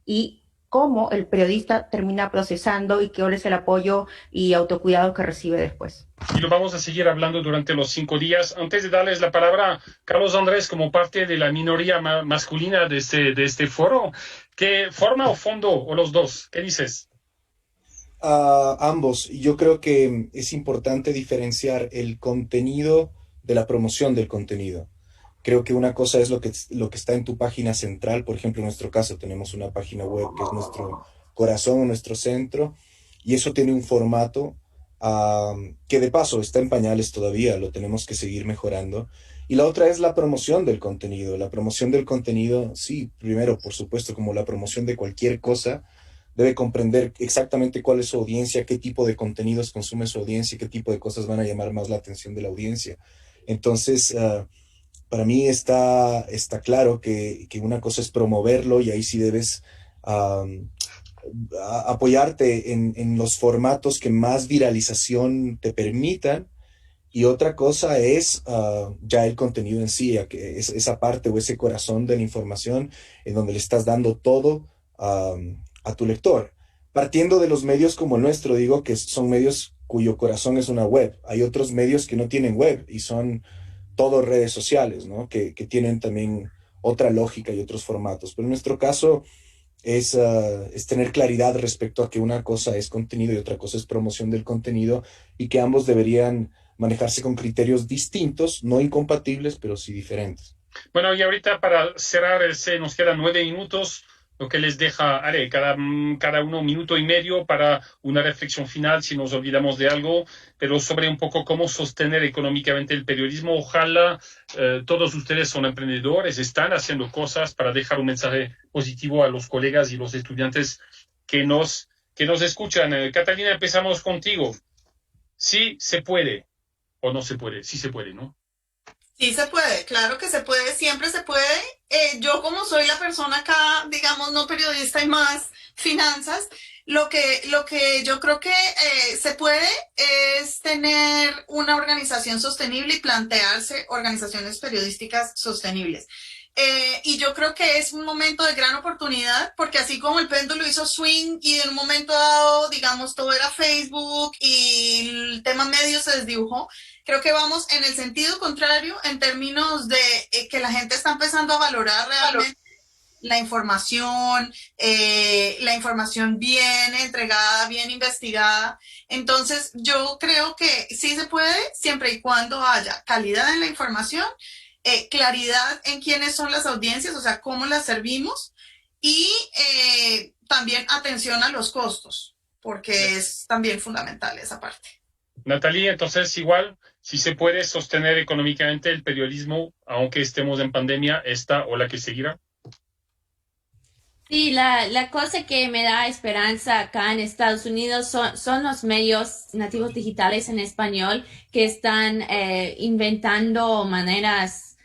S11: y cómo el periodista termina procesando y cuál es el apoyo y autocuidado que recibe después.
S7: Y lo vamos a seguir hablando durante los 5 días. Antes de darles la palabra, Carlos Andrés, como parte de la minoría masculina de este foro, ¿qué forma o fondo o los dos? ¿Qué dices?
S12: Ambos. Yo creo que es importante diferenciar el contenido de la promoción del contenido. Creo que una cosa es lo que está en tu página central. Por ejemplo, en nuestro caso tenemos una página web que es nuestro corazón, nuestro centro, y eso tiene un formato que de paso está en pañales todavía, lo tenemos que seguir mejorando. Y la otra es la promoción del contenido. La promoción del contenido, sí, primero, por supuesto, como la promoción de cualquier cosa, debe comprender exactamente cuál es su audiencia, qué tipo de contenidos consume su audiencia y qué tipo de cosas van a llamar más la atención de la audiencia. Entonces, para mí está claro que una cosa es promoverlo y ahí sí debes apoyarte en los formatos que más viralización te permitan, y otra cosa es ya el contenido en sí, esa parte o ese corazón de la información en donde le estás dando todo a tu lector. Partiendo de los medios como el nuestro, digo que son medios cuyo corazón es una web. Hay otros medios que no tienen web y son todo redes sociales, ¿no? Que tienen también otra lógica y otros formatos. Pero en nuestro caso es tener claridad respecto a que una cosa es contenido y otra cosa es promoción del contenido, y que ambos deberían manejarse con criterios distintos, no incompatibles, pero sí diferentes.
S7: Bueno, y ahorita para cerrar, nos quedan 9 minutos, lo que les deja, cada uno 1 minuto y medio para una reflexión final, si nos olvidamos de algo, pero sobre un poco cómo sostener económicamente el periodismo. Ojalá todos ustedes son emprendedores, están haciendo cosas para dejar un mensaje positivo a los colegas y los estudiantes que nos escuchan. Catalina, empezamos contigo. Sí se puede o no se puede, sí se puede, ¿no?
S10: Sí se puede, claro que se puede, siempre se puede. Yo, como soy la persona acá, digamos, no periodista y más finanzas, lo que yo creo que se puede es tener una organización sostenible y plantearse organizaciones periodísticas sostenibles. Y yo creo que es un momento de gran oportunidad, porque así como el péndulo hizo swing y en un momento dado, digamos, todo era Facebook y el tema medio se desdibujó, creo que vamos en el sentido contrario en términos de que la gente está empezando a valorar realmente la información bien entregada, bien investigada. Entonces, yo creo que sí se puede, siempre y cuando haya calidad en la información, claridad en quiénes son las audiencias, o sea, cómo las servimos, y también atención a los costos, porque es también fundamental esa parte.
S7: Natalia, entonces igual, si se puede sostener económicamente el periodismo, aunque estemos en pandemia, esta o la que seguirá.
S8: Sí, la cosa que me da esperanza acá en Estados Unidos son los medios nativos digitales en español que están inventando maneras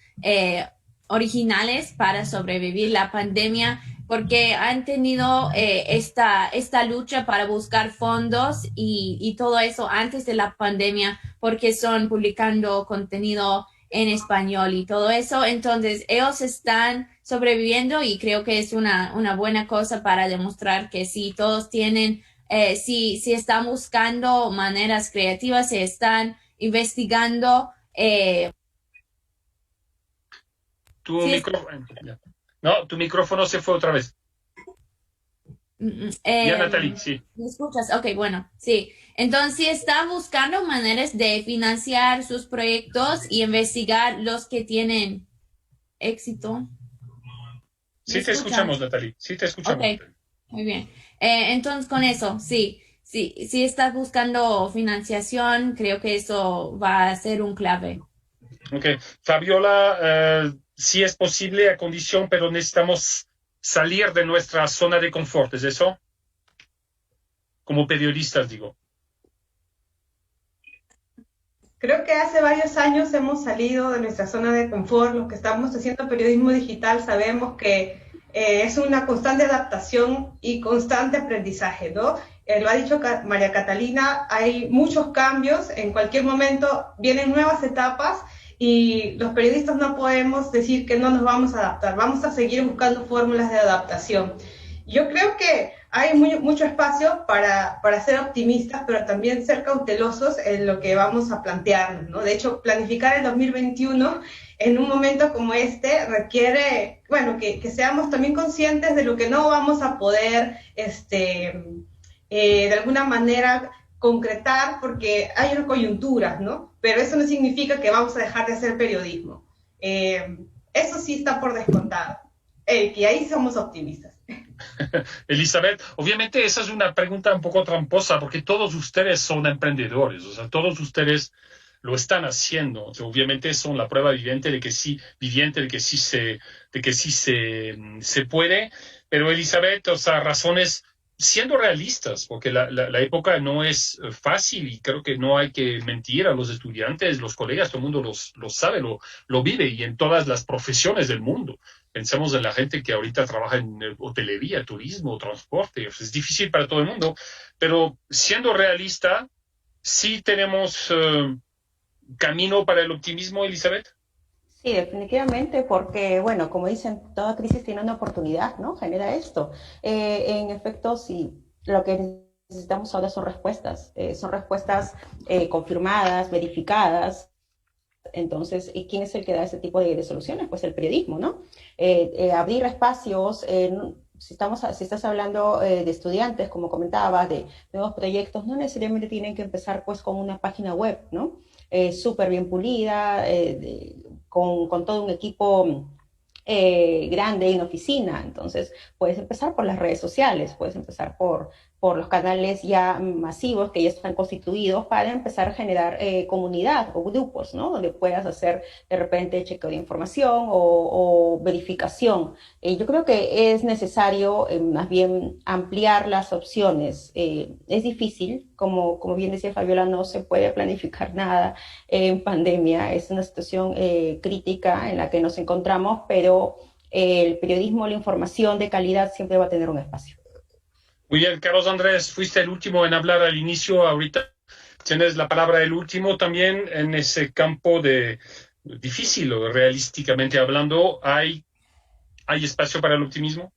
S8: originales para sobrevivir la pandemia, porque han tenido esta lucha para buscar fondos y todo eso antes de la pandemia, porque son publicando contenido en español y todo eso. Entonces ellos están sobreviviendo y creo que es una buena cosa para demostrar que si todos tienen, si están buscando maneras creativas, si están investigando.
S7: Tu micrófono se fue otra vez. Ya, Natalie, sí.
S8: ¿Me escuchas? Ok, bueno, sí. Entonces, si están buscando maneras de financiar sus proyectos y investigar los que tienen éxito.
S7: Sí, te escuchamos, Natalie. Sí, te escuchamos.
S8: Ok, muy bien. Entonces, con eso, sí, estás buscando financiación, creo que eso va a ser un clave.
S7: Ok. Fabiola, sí es posible a condición, pero necesitamos salir de nuestra zona de confort, ¿es eso? Como periodistas, digo.
S9: Creo que hace varios años hemos salido de nuestra zona de confort. Los que estamos haciendo periodismo digital sabemos que es una constante adaptación y constante aprendizaje, ¿no? Lo ha dicho María Catalina, hay muchos cambios, en cualquier momento vienen nuevas etapas y los periodistas no podemos decir que no nos vamos a adaptar, vamos a seguir buscando fórmulas de adaptación. Yo creo que hay mucho espacio para ser optimistas, pero también ser cautelosos en lo que vamos a plantearnos, ¿no? De hecho, planificar el 2021 en un momento como este requiere, bueno, que seamos también conscientes de lo que no vamos a poder, de alguna manera concretar, porque hay una coyuntura, ¿no? Pero eso no significa que vamos a dejar de hacer periodismo. Eso sí está por descontado, que ahí somos optimistas.
S7: Elizabeth, obviamente esa es una pregunta un poco tramposa porque todos ustedes son emprendedores, o sea, todos ustedes lo están haciendo. O sea, obviamente son la prueba viviente de que sí se puede, pero Elizabeth, o sea, razones siendo realistas, porque la época no es fácil y creo que no hay que mentir a los estudiantes, los colegas, todo el mundo lo sabe, lo vive y en todas las profesiones del mundo. Pensemos en la gente que ahorita trabaja en hotelería, turismo, transporte. Es difícil para todo el mundo, pero siendo realista, sí tenemos camino para el optimismo, Elizabeth.
S11: Sí, definitivamente, porque, bueno, como dicen, toda crisis tiene una oportunidad, ¿no? Genera esto. En efecto, sí, lo que necesitamos ahora son respuestas confirmadas, verificadas. Entonces, ¿y quién es el que da ese tipo de soluciones? Pues el periodismo, ¿no? Abrir espacios, si estás hablando de estudiantes, como comentabas, de nuevos proyectos, no necesariamente tienen que empezar pues con una página web, ¿no? Súper bien pulida, con todo un equipo grande en oficina. Entonces, puedes empezar por las redes sociales, puedes empezar por los canales ya masivos que ya están constituidos para empezar a generar comunidad o grupos, ¿no? Donde puedas hacer de repente chequeo de información o verificación. Yo creo que es necesario más bien ampliar las opciones. Es difícil, como bien decía Fabiola, no se puede planificar nada en pandemia. Es una situación crítica en la que nos encontramos, pero el periodismo, la información de calidad siempre va a tener un espacio.
S7: Muy bien, Carlos Andrés, fuiste el último en hablar al inicio, ahorita tienes la palabra el último también en ese campo de difícil o realísticamente hablando. ¿Hay espacio para el optimismo?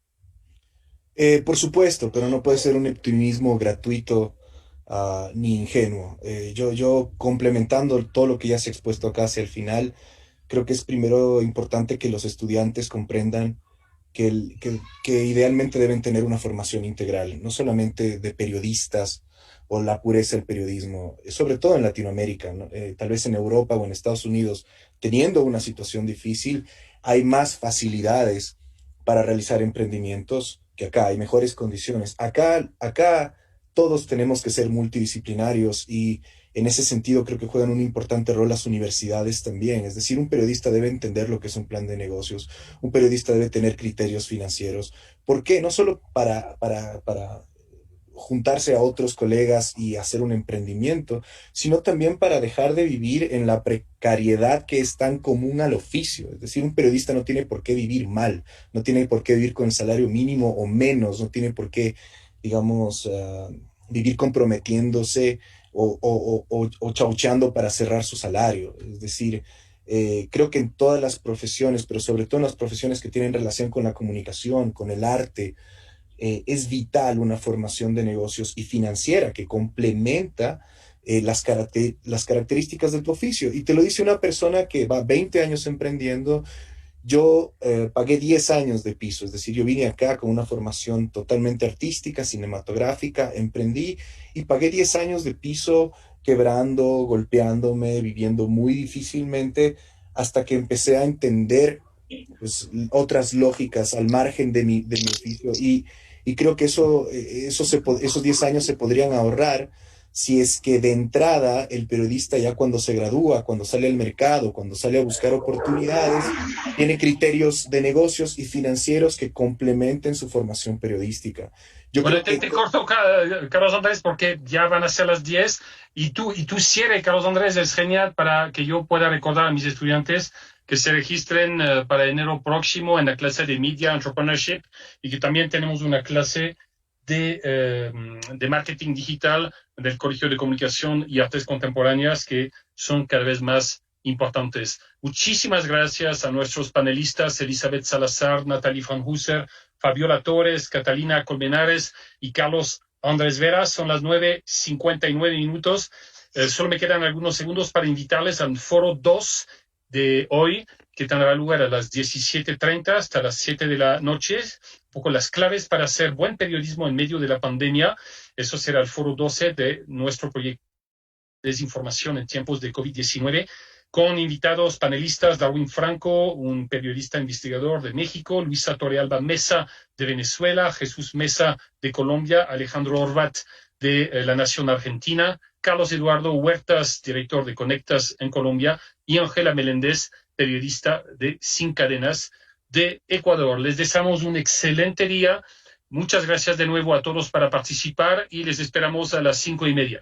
S12: Por supuesto, pero no puede ser un optimismo gratuito ni ingenuo. Yo complementando todo lo que ya se ha expuesto acá hacia el final, creo que es primero importante que los estudiantes comprendan que idealmente deben tener una formación integral, no solamente de periodistas o la pureza del periodismo, sobre todo en Latinoamérica, ¿no? Tal vez en Europa o en Estados Unidos, teniendo una situación difícil, hay más facilidades para realizar emprendimientos que acá, hay mejores condiciones. Acá todos tenemos que ser multidisciplinarios y en ese sentido creo que juegan un importante rol las universidades también. Es decir, un periodista debe entender lo que es un plan de negocios, un periodista debe tener criterios financieros. ¿Por qué? No solo para juntarse a otros colegas y hacer un emprendimiento, sino también para dejar de vivir en la precariedad que es tan común al oficio. Es decir, un periodista no tiene por qué vivir mal, no tiene por qué vivir con el salario mínimo o menos, no tiene por qué, digamos, vivir comprometiéndose o chaucheando para cerrar su salario. Es decir, creo que en todas las profesiones, pero sobre todo en las profesiones que tienen relación con la comunicación, con el arte, es vital una formación de negocios y financiera que complementa las características de tu oficio. Y te lo dice una persona que va 20 años emprendiendo. Yo pagué 10 años de piso, es decir, yo vine acá con una formación totalmente artística, cinematográfica, emprendí y pagué 10 años de piso quebrando, golpeándome, viviendo muy difícilmente, hasta que empecé a entender pues, otras lógicas al margen de mi oficio y creo que esos 10 años se podrían ahorrar si es que de entrada el periodista ya cuando se gradúa, cuando sale al mercado, cuando sale a buscar oportunidades, tiene criterios de negocios y financieros que complementen su formación periodística.
S7: Bueno, te corto, Carlos Andrés, porque ya van a ser las 10 y tu cierre, Carlos Andrés, es genial para que yo pueda recordar a mis estudiantes que se registren para enero próximo en la clase de Media Entrepreneurship y que también tenemos una clase de marketing digital del Colegio de Comunicación y Artes Contemporáneas que son cada vez más importantes. Muchísimas gracias a nuestros panelistas, Elizabeth Salazar, Natalie Franhusser, Fabiola Torres, Catalina Colmenares y Carlos Andrés Vera. Son las 9:59 minutos. Solo me quedan algunos segundos para invitarles al foro 2 de hoy, que tendrá lugar a las 17:30 hasta las 7 de la noche. Un poco las claves para hacer buen periodismo en medio de la pandemia. Eso será el foro 12 de nuestro proyecto de desinformación en tiempos de COVID-19, con invitados panelistas: Darwin Franco, un periodista investigador de México; Luisa Torrealba Mesa, de Venezuela; Jesús Mesa, de Colombia; Alejandro Horvat, de La Nación Argentina; Carlos Eduardo Huertas, director de Conectas en Colombia; y Ángela Meléndez, periodista de Sin Cadenas de Ecuador. Les deseamos un excelente día. Muchas gracias de nuevo a todos para participar y les esperamos a las 5:30.